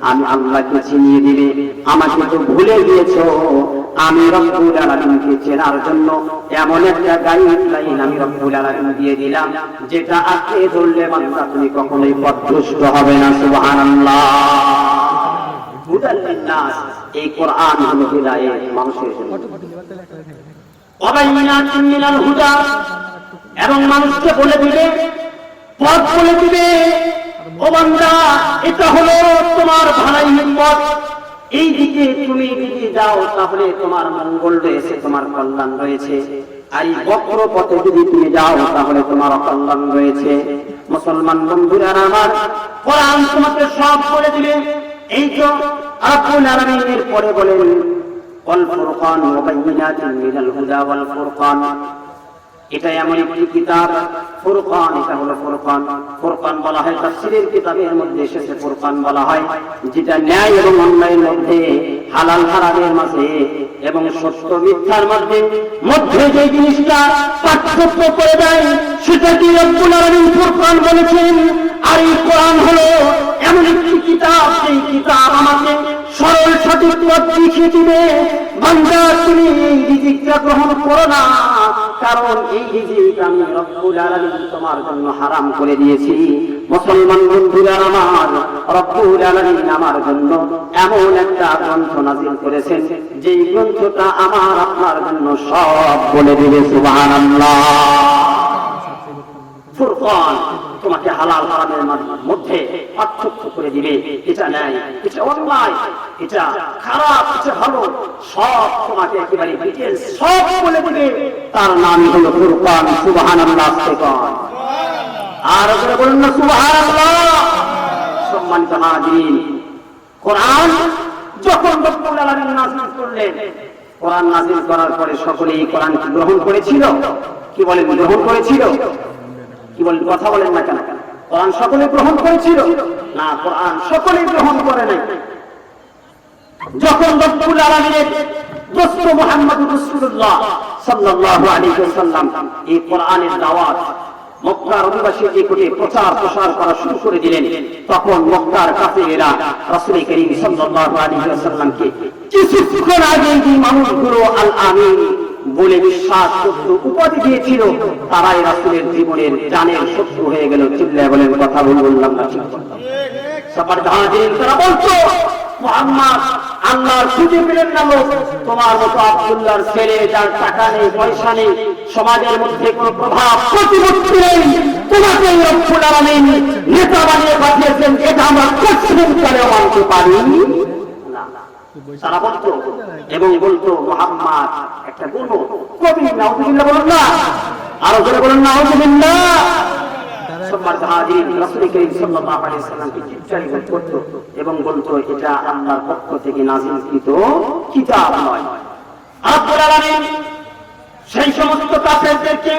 আমি আল্লাহকে চিনিয়ে দিবে। আমাকে তো ভুলে গিয়েছো, আমি রব্বুল আলামিনকে চেনার জন্য এমন একটা গাইডলাইন আমি রব্বুল আলামিন দিয়ে দিলাম যেটা আঁকড়ে ধরলে বান্দা তুমি কখনোই পথভ্রষ্ট হবে না। সুবহানাল্লাহ। হুদাল লিন-নাস, এই কোরআন হলো হিদায়াত মানুষের জন্য। ওয়া বাইয়িনাতিন মিনাল হুদা, এবং মানুষকে বলে দিবে, পথ বলে দিবে, ও বান্দা এটা হলো তোমার ভালাইয়ের পথ, এই দিকে তুমি যদি যাও তাহলে তোমার মঙ্গল রয়েছে, তোমার কল্যাণ রয়েছে, আর এই বক্র পথে যদি তুমি যাও তাহলে তোমার অকল্যাণ রয়েছে। মুসলমান বন্ধুরা আমার, কোরআন তোমাকে সব বলে দিবে। এই তো রব্বুল আলামিনের পরে বলেন, ওয়াল ফুরকান ওয়া বাইয়িনাতিন মিনাল হুদা ওয়াল ফুরকান, এটা এমন একটি কিতাব, ফুরকান, এটা হলো ফুরকান। ফুরকান বলা হয় তাফসীরের কিতাবের মধ্যে এসেছে, ফুরকান বলা হয় যেটা ন্যায় এবং অন্যায়ের মধ্যে, হালাল হারামের মাঝে এবং সত্য মিথ্যার মধ্যে যে জিনিসটা পার্থক্য করে দেয় সেটাকে রব্বুল আলামিন ফুরকান বলেছেন। আর এই কোরআন হলো এমন একটি কিতাব, সেই কিতাব আমাকে সরল সঠিক পথ দেখিয়ে দিবে। বান্দা তুমি এই রিজিকটা গ্রহণ করো না, কারণ এই রিজিক আমি রব্বুল আলামিন তোমার জন্য হারাম করে দিয়েছি। মুসলমান বন্ধুরা আমার, রব্বুল আলামিন আমার জন্য এমন একটা গ্রন্থ নাযিল করেছেন যেই গ্রন্থটা আমার আপনার জন্য সব বলে দিবে। সুবহানাল্লাহ। ফুরকান তোমাকে হালাল হারামের মধ্যে পার্থক্য করে দিবে, এটা ন্যায়, এটা অন্যায়, এটা খারাপ, এটা ভালো, সব তোমাকে একেবারে ডিটেইলস সব বলে দিবে। তার নাম হলো ফুরকান। সুবহানাল্লাহ। আর ওপরে বলুন না সুবহানাল্লাহ। সম্মানিত হাজিরিন, কোরআন যখন রব্বুল আলামিন নাযিল করলেন, কোরআন নাযিল করার পরে সকলেই কোরআন গ্রহণ করেছিল। কি বলেন? গ্রহণ করেছিল। কি বলেন? কথা বলেন না কেন? কোরআন সকলে গ্রহণ করেছিল না, কোরআন সকলে গ্রহণ করে নাই। যখন রব্বুল আলামিনের দোস্ত মুহাম্মদুর রাসূলুল্লাহ সাল্লাল্লাহু আলাইহি ওয়াসাল্লাম এই কোরআনের দাওয়াত মক্কার অধিবাসী নিকটে প্রচার প্রসার করা শুরু করে দিলেন, তখন মক্কার কাফেরেরা রাসূল করিম সাল্লাল্লাহু আলাইহি ওয়াসাল্লামকে কিছুক্ষণ আগে যে মানুষগুলো আল আমিন বলে বিশ্বাস করত, উপাধি দিয়েছিল, তারাই রাসূলের জীবনের জানের শত্রু হয়ে গেল। চিল্লায় বলেন কথা বললাম না ঠিক? সবার জাহাজের তারা বলতো মুহাম্মদ আল্লাহর খুঁজে পেলেন না লোক, তোমার মতো আব্দুল্লাহর ছেলে, যার টাকা নেই পয়সা নেই, সমাজের মধ্যে কোনো প্রভাব প্রতিপত্তি নেই, তোমাকে রব্বুল আলামিন নেতা বানিয়ে পাঠিয়েছেন, এটা আমরা কখনো কালেও মানতে পারি না। তারা বলতো এবং বলতো মুহাম্মদ একটা গুণ কবি। নাউযুবিল্লাহ বলুন না, আরো জোরে বলুন নাউযুবিল্লাহ। সবার জাহাজের রাসূল করিম সাল্লাল্লাহু আলাইহি ওয়াসাল্লামকে চিৎকারিত করত এবং বলতো এটা আল্লাহর পক্ষ থেকে নাযিলকৃত কিতাব নয়। রব্বুল আলামিন সেই সমস্ত কাফেরদেরকে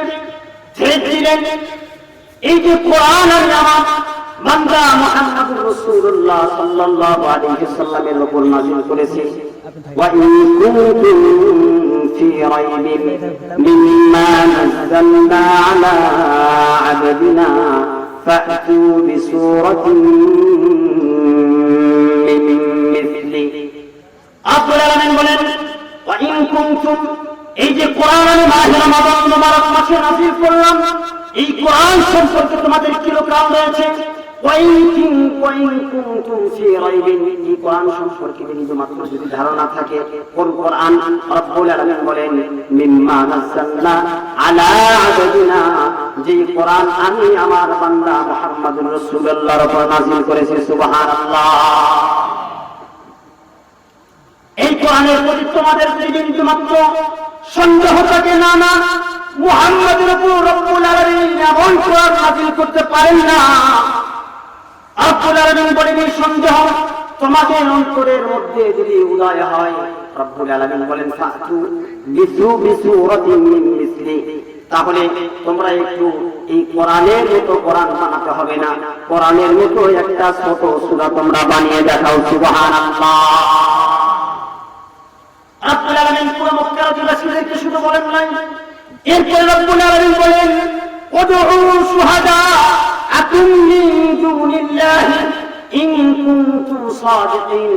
ছেড়ে দিলেন। এই যে কোরআন আর নামাজ বান্দা মুহাম্মদুর রাসূলুল্লাহ সাল্লাল্লাহু আলাইহি ওয়াসাল্লামের উপর নাযিল করেছে। ওয়া ইন কুনতুম ফি রাইবিন মিম্মা নাযালনা আলা আবদিনা ফাতু বিসূরাতিন মিন মিসলি। আল্লাহ রাব্বুল বলেন ওয়া ইন কুনতুম, এই যে কোরআন আমি মাহে রমাদান মুবারক মাসে নাযিল করলাম, এই কোরআন সম্পর্কে তোমাদের কি লোকাল রয়েছে? কোরআন সম্পর্কে মাত্র যদি ধারণা থাকে, কোন কোরআন? রব্বুল আলামিন বলেন মিম্মা নাযালনা আলা আবদিনা, যে কোরআন আমি আমার বান্দা মুহাম্মদুর রাসূলুল্লাহর উপর নাযিল করেছি। সুবহানাল্লাহ। এই কোরআনের প্রতি তোমাদের যদি মাত্র সন্দেহ থাকে, না না, মুহাম্মদের উপর রব্বুল আলামিন এমন কোরআন নাযিল করতে পারেন না। রব্বুল আলামিন বলেন এই সন্দেহ তোমাদের অন্তরের মধ্যে যদি উদয় হয়, রব্বুল আলামিন বলেন ফাতু বিসূরাতিন মিন মিসলি, তাহলে তোমরা একটু এই কোরআনের মতো কোরআন বানাতে হবে না, কোরআনের মতো একটা ছোট সূরা তোমরা বানিয়ে দেখাও। সুবহানাল্লাহ। রব্বুল আলামিন পুরো মক্কার অধিবাসীদেরকে শুধু বলেন নাই, এরপরে রব্বুল আলামিন বলেন উদউ শুহাদাআকুম মিন দুনিল্লাহি ইন কুনতুম সাদিকিন।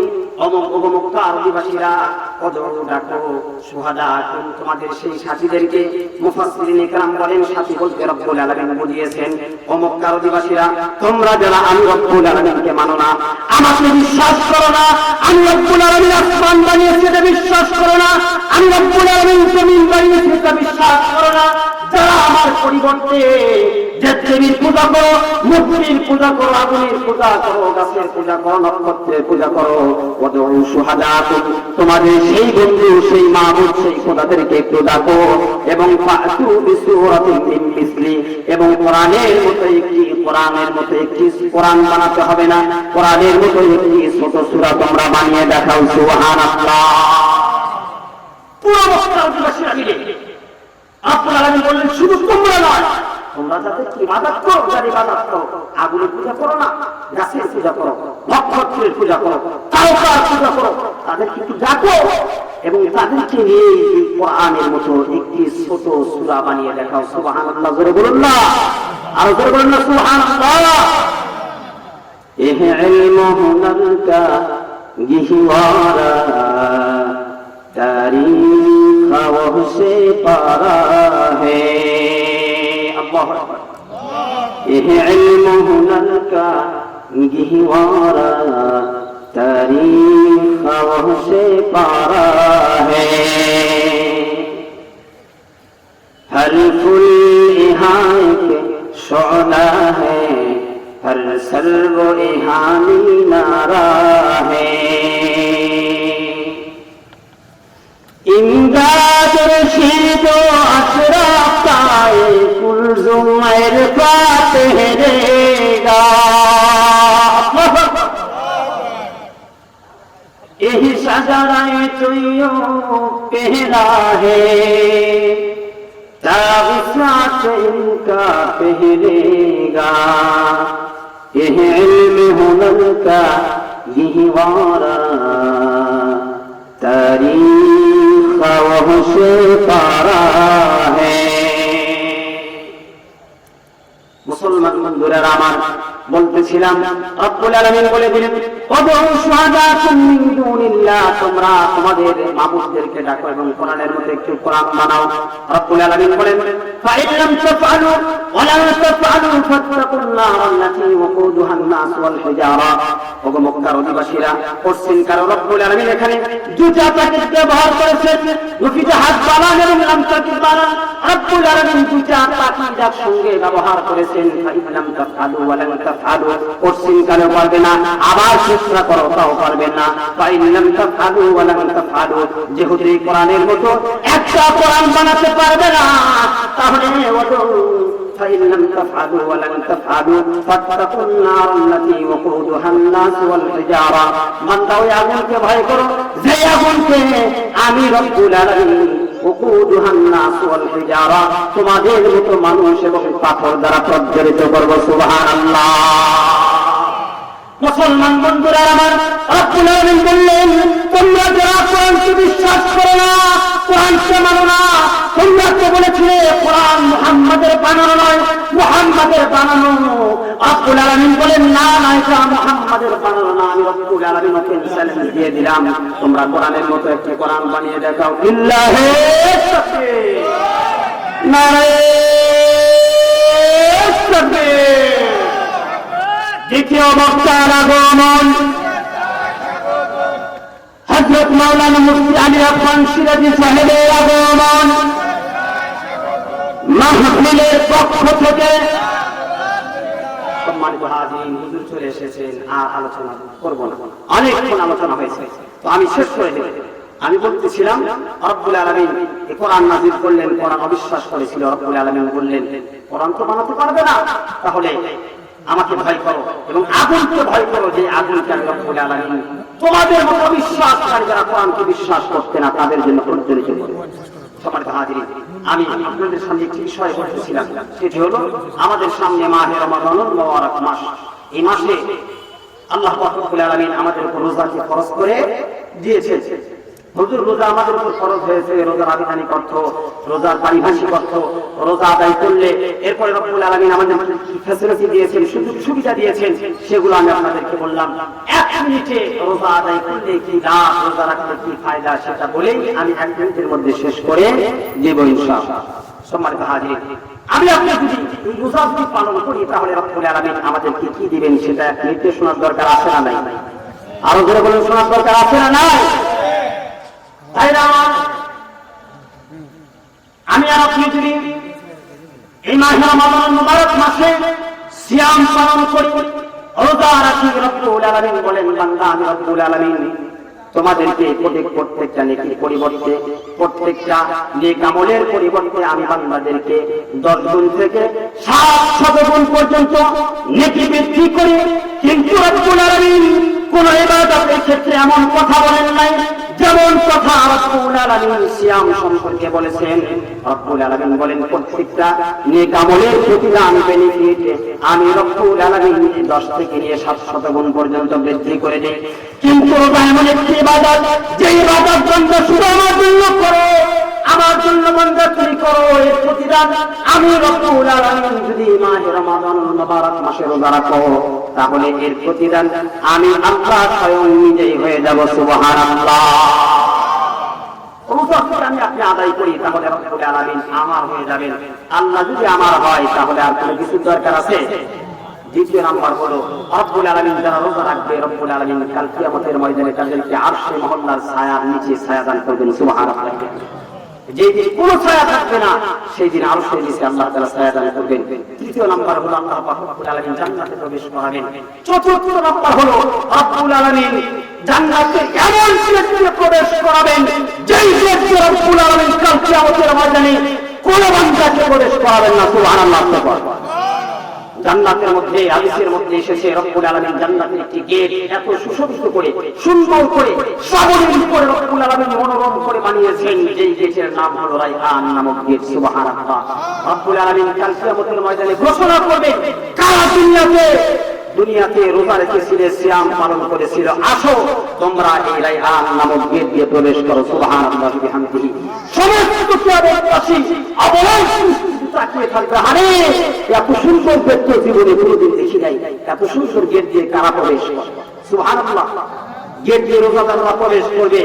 মক্কার অধিবাসীরা উদউ ডাকো শুহাদাআকুম, তোমাদের সেই সাথীদেরকে। মুফাসসিরিন ইকরাম বলেন সাথী বলতে রব্বুল আলামিন বুঝিয়েছেন ও মক্কার অধিবাসীরা, তোমরা যারা আমি রব্বুল আলামিনকে মানো না, আমাকে বিশ্বাস করো না, আমি রব্বুল আলামিন আসমান বানিয়েছি এটা বিশ্বাস করো না, আমি রব্বুল আলামিন জমিন বানিয়েছি এটা বিশ্বাস করো না, যারা আমার পরিবর্তে দেবদেবীর পূজা করো, মূর্তির পূজা করো, আগুনের পূজা করো, গাছের পূজা করো, নক্ষত্রের পূজা করো, ওদউ শুহাদাআকুম, তোমাদের সেই বন্ধু, সেই মাবুদ, সেই খোদাদেরকে একটু ডাকো, এবং ফাতু বিসূরাতিন মিন মিসলি, এবং কোরআনের মতো একটি কোরআন বানাতে হবে না, কোরআনের মতো একটি ছোট সূরা তোমরা বানিয়ে দেখাও। সুবহানাল্লাহ। পুরো মক্কার অধিবাসীরা মিলে রব্বুল আলামিন বললেন শুধু তোমরা নয়, তোমরা যাদের ইবাদত করো, যারা ইবাদত করো, আগুনের পূজা করো না, গাছের পূজা করো, নক্ষত্রের পূজা করো, তারকার পূজা করো, তাদেরকে একটু ডাকো এবং তাদেরকে নিয়ে এই কোরআনের মতো একটি ছোট সূরা বানিয়ে দেখাও। সুবহানাল্লাহ। জোরে বলুন না, আরো জোরে বলুন না সুবহানাল্লাহ। এহ ইলমু হুনাকা গিহওয়ারা तारीख से पारा है। अल्लाह अकबर। यह इल्म हुनर का गहवारा तारीख से पारा है। हर फूल यहाँ के शोला है, हर सर्व इहानी नारा है। इमदाद रशीद अशरफ ताए कुलजुम इरफात रहेगा। यही शजराए चुइयों पहरा है, दाग़िसा से इनका पहरेगा यह इल्म हुनर का यही वारा तारीख वह से पारा है। মুসলমান বন্ধুরা আমার বলতেছিলাম রব্বুল আলামিন বলে দিলেন ওদউ শুহাদাকুম মিন দুনিল্লাহ, তোমরা তোমাদের মাবুদদেরকে ডাকো এবং কোরআনের মধ্যে একটু কোরআন বানাও। রব্বুল আলামিন বলেন ফাইন লাম তাফআলু ওয়া লা তাফআলু ফাত্তাকুল্লাহ আল্লাতী ওয়াকুদুহান নাস ওয়াল হিজারা। ওগো মক্কার অধিবাসীরা, পশ্চিম কারো রব্বুল আলামিন এখানে দুটা তাকিদ ব্যবহার করেছেন, নফিতে হাত বানান এবং লাম তাকিদ বানান। রব্বুল আলামিন দুটা তাকিদ একসঙ্গে ব্যবহার করেছেন। ফাইন লাম তাফআলু ওয়া লা তাফআলু, পশ্চিম কারো পারবে না, আবার চেষ্টা করো তাও পারবে না। ফাইন লাম তাফআলু ওয়া লা তাফআলু, যেহেতু এই কোরআনের মতো একটা কোরআন বানাতে পারবে না, তাহলে ওদউ فإن لم تفعلوا ولن تفعلوا فاتقوا النار التي وقودها الناس والحجارة। من দাও আগুনকে ভয় করো, যে আগুনকে আমি রব্বুল আলামিন وقودها الناس والحجارة তোমাদের মতো মানুষ এবং পাথর দ্বারা প্রজ্বলিত করব। সুবহানাল্লাহ। মুসলমান বন্ধুরা আমার, রব্বুল আলামিন বললেন তোমরা যারা কোরআনকে বিশ্বাস করো না, কোরআনকে মানো না, তোমরা তো বলেছিলে কোরআন মুহাম্মাদের বানানো নয়, মুহাম্মাদের বানানো। রব্বুল আলামিন বলেন না না, এটা মুহাম্মাদের বানানো না, আমি রব্বুল আলামিন ওকে চ্যালেঞ্জ দিয়ে দিলাম, তোমরা কোরআনের মতো একটা কোরআন বানিয়ে দেখাও। লিল্লাহি তাকবীর, নারে তাকবীর। দ্বিতীয় বক্তার আগমন হযরত মাওলানা মুফতি আলী আফগান সিরাজি সাহেবের আগমন। মাহফিলের পক্ষ থেকে সম্মানিত হাজিরিন, হুজুর চলে এসেছেন, আর আলোচনা করব না, অনেকক্ষণ আলোচনা হয়েছে, তো আমি শেষ করে দেব। আমি বলতেছিলাম রব্বুল আলামিন এই কোরআন নাযিল করলেন, কোরআন অবিশ্বাস করেছিল, রব্বুল আলামিন বললেন কোরআন তো বানাতে পারবে না, তাহলে আমাকে ভয় করো এবং আগুনকে ভয় করো, যে আগুনকে আমি রব্বুল আলামিন তোমাদের মতো বিশ্বাসকারী যারা কোরআনকে বিশ্বাস করতে না তাদের জন্য প্রজ্বলিত করব। সম্মানিত হাজিরিন, আমি আপনাদের সামনে একটি বিষয় বলতেছিলাম, সেটি হলো আমাদের সামনে মাহে রমাদানুল মুবারক মাস। এই মাসে আল্লাহ রব্বুল আলামিন আমাদের উপর রোজাকে ফরজ করে দিয়েছেন। হুজুর রোজা আমাদের উপর ফরজ হয়েছে, রোজার আবিধানিক অর্থ, রোজার পারিভাষিক অর্থ, রোজা আদায় করলে এরপরে রব্বুল আলামিন আমাদের কি ফ্যাসিলিটি দিয়েছেন, সুযোগ সুবিধা দিয়েছেন, সেগুলো আমি আপনাদেরকে বললাম। 1 মিনিটে রোজা আদায় করলে কি লাভ, রোজা রাখলে কি ফায়দা, সেটা বলেই আমি 1 মিনিটের মধ্যে শেষ করে দেব ইনশাআল্লাহ। সম্মানিত হাজিরিন, আমি আপনি যদি এই রোজা যদি পালন করি, তাহলে রব্বুল আলামিন আমাদেরকে কি দিবেন সেটা নির্দেশনার দরকার আছে না নাই? আরো জোরে বলুন, শোনার দরকার আছে না নাই? তাই না? আমি আর আপনি যদি এই মাহে রমাদানুল মুবারক মাসে সিয়াম পালন করি, রোজা রাখি, রব্বুল আলামিন বলেন বান্দা আমি রব্বুল আলামিন তোমাদেরকে প্রত্যেকটা নেকির পরিবর্তে, প্রত্যেকটা নেক আমলের পরিবর্তে আমি বান্দাদেরকে 10 গুণ থেকে 700 গুণ পর্যন্ত নেকি বৃদ্ধি করি। কিন্তু রব্বুল আলামিন কোন ইবাদতের ক্ষেত্রে এমন কথা বলেন নাই যেমন কথা রব্বুল আলামিন সিয়াম সম্পর্কে বলেছেন। রব্বুল আলামিন বলেন প্রত্যেকটা নেক আমলের প্রতিদান বেনিফিট আমি রব্বুল আলামিন 10 থেকে নিয়ে 700 গুণ পর্যন্ত বৃদ্ধি করে দেই। কিন্তু রোজা এমন একটি ইবাদত, যে ইবাদত বান্দা শুধু আমার জন্য করে, আমার জন্য বান্দা তুমি করো, এর প্রতিদান আমি রব্বুল আলামিন যদি মাহে রমাদানুল মুবারক মাসে রোজা রাখো, তাহলে এর প্রতিদান আমি আল্লাহ স্বয়ং নিজেই হয়ে যাব। সুবহানাল্লাহ। রোজা যদি আমি আপনি আদায় করি, তাহলে রব্বুল আলামিন আমার হয়ে যাবেন। আল্লাহ যদি আমার হয়, তাহলে আর কোনো কিছু দরকার আছে? দ্বিতীয় নাম্বার হলো রব্বুল আলামিন যারা রোজা রাখবে, রব্বুল আলামিন কাল কিয়ামতের ময়দানে তাদেরকে আরশে মহল্লার ছায়ার নিচে ছায়া দান করবেন। সুবহানাল্লাহ। যেই দিন কোনো ছায়া থাকবে না, সেই দিন আরশের নিচে আল্লাহ তাআলা ছায়া দান করবেন। তৃতীয় নাম্বার হলো আল্লাহ রব্বুল আলামিন জান্নাতে প্রবেশ করাবেন। চতুর্থ নাম্বার হলো রব্বুল আলামিন জান্নাতে এমন সিটে প্রবেশ করাবেন, যেই সিটে রব্বুল আলামিন কাল কিয়ামতের ময়দানে কোনো বান্দাকে প্রবেশ করাবেন না। সুবহানাল্লাহ। জান্নাতের মধ্যে হাদিসের মধ্যে এসেছে রব্বুল আলামিন জান্নাতের একটি গেট এত সুশোভিত করে সুন্দর করে শ্রাবণের উপরে রব্বুল আলামিন মনোরম করে বানিয়েছেন, যেই গেটের নাম হলো রায়হান নামক গেট। সুবহানাল্লাহ। রব্বুল আলামিন কাল কিয়ামতের ময়দানে ঘোষণা করবেন, কারা দুনিয়াতে রোজা রেখেছিলে, সিয়াম পালন করেছিল, আসো তোমরা এই রায়হান নামক গেট দিয়ে প্রবেশ করো। সুবহানাল্লাহি ওয়া বিহামদিহি। সমস্ত কিয়ামতবাসী আবলাই তাকিয়ে থাকবে, আরে এত সুন্দর গেট তো জীবনে কোনোদিন দেখি নাই, এত সুন্দর গেট দিয়ে কারা প্রবেশ করে। সুবহানাল্লাহ। গেট দিয়ে রোজাদাররা প্রবেশ করবে,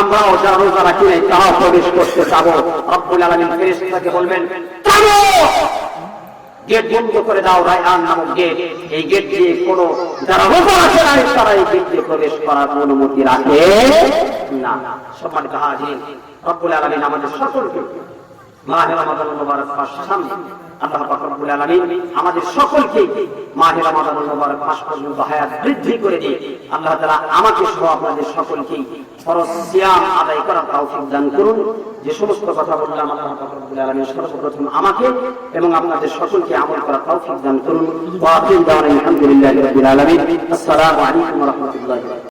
আমরাও যারা রোজা রাখি নাই তারাও প্রবেশ করতে যাবো। রব্বুল আলামিন ফেরেশতাকে বলবেন, চলো গেট বন্ধ করে দাও, রায়হান নামক গেট। এই গেট দিয়ে কোনো যারা রোজা রাখে নাই তারা এই গেট দিয়ে প্রবেশ করার অনুমতি রাখে না। সম্মানিত হাজির, রব্বুল আলামিন আমাদের সকলকে মাহে রমাদানুল মুবারক মাস সামনে, আল্লাহ পাক রব্বুল আলামিন আমাদের সকলকে মাহে রমাদানুল মুবারক মাস পর্যন্ত হায়াত বৃদ্ধি করে দিয়ে আল্লাহ তাআলা আমাকে সহ আপনাদের সকলকে ফরজ সিয়াম আদায় করার তৌফিক দান করুন। যে সমস্ত কথা বললাম আল্লাহ পাক রব্বুল আলামিন সর্বপ্রথম আমাকে এবং আপনাদের সকলকে আমল করার তৌফিক দান করুন। ওয়া আখিরু দাওয়ানা আলহামদুলিল্লাহি রাব্বিল আলামিন। আসসালামু আলাইকুম ওয়া রাহমাতুল্লাহি।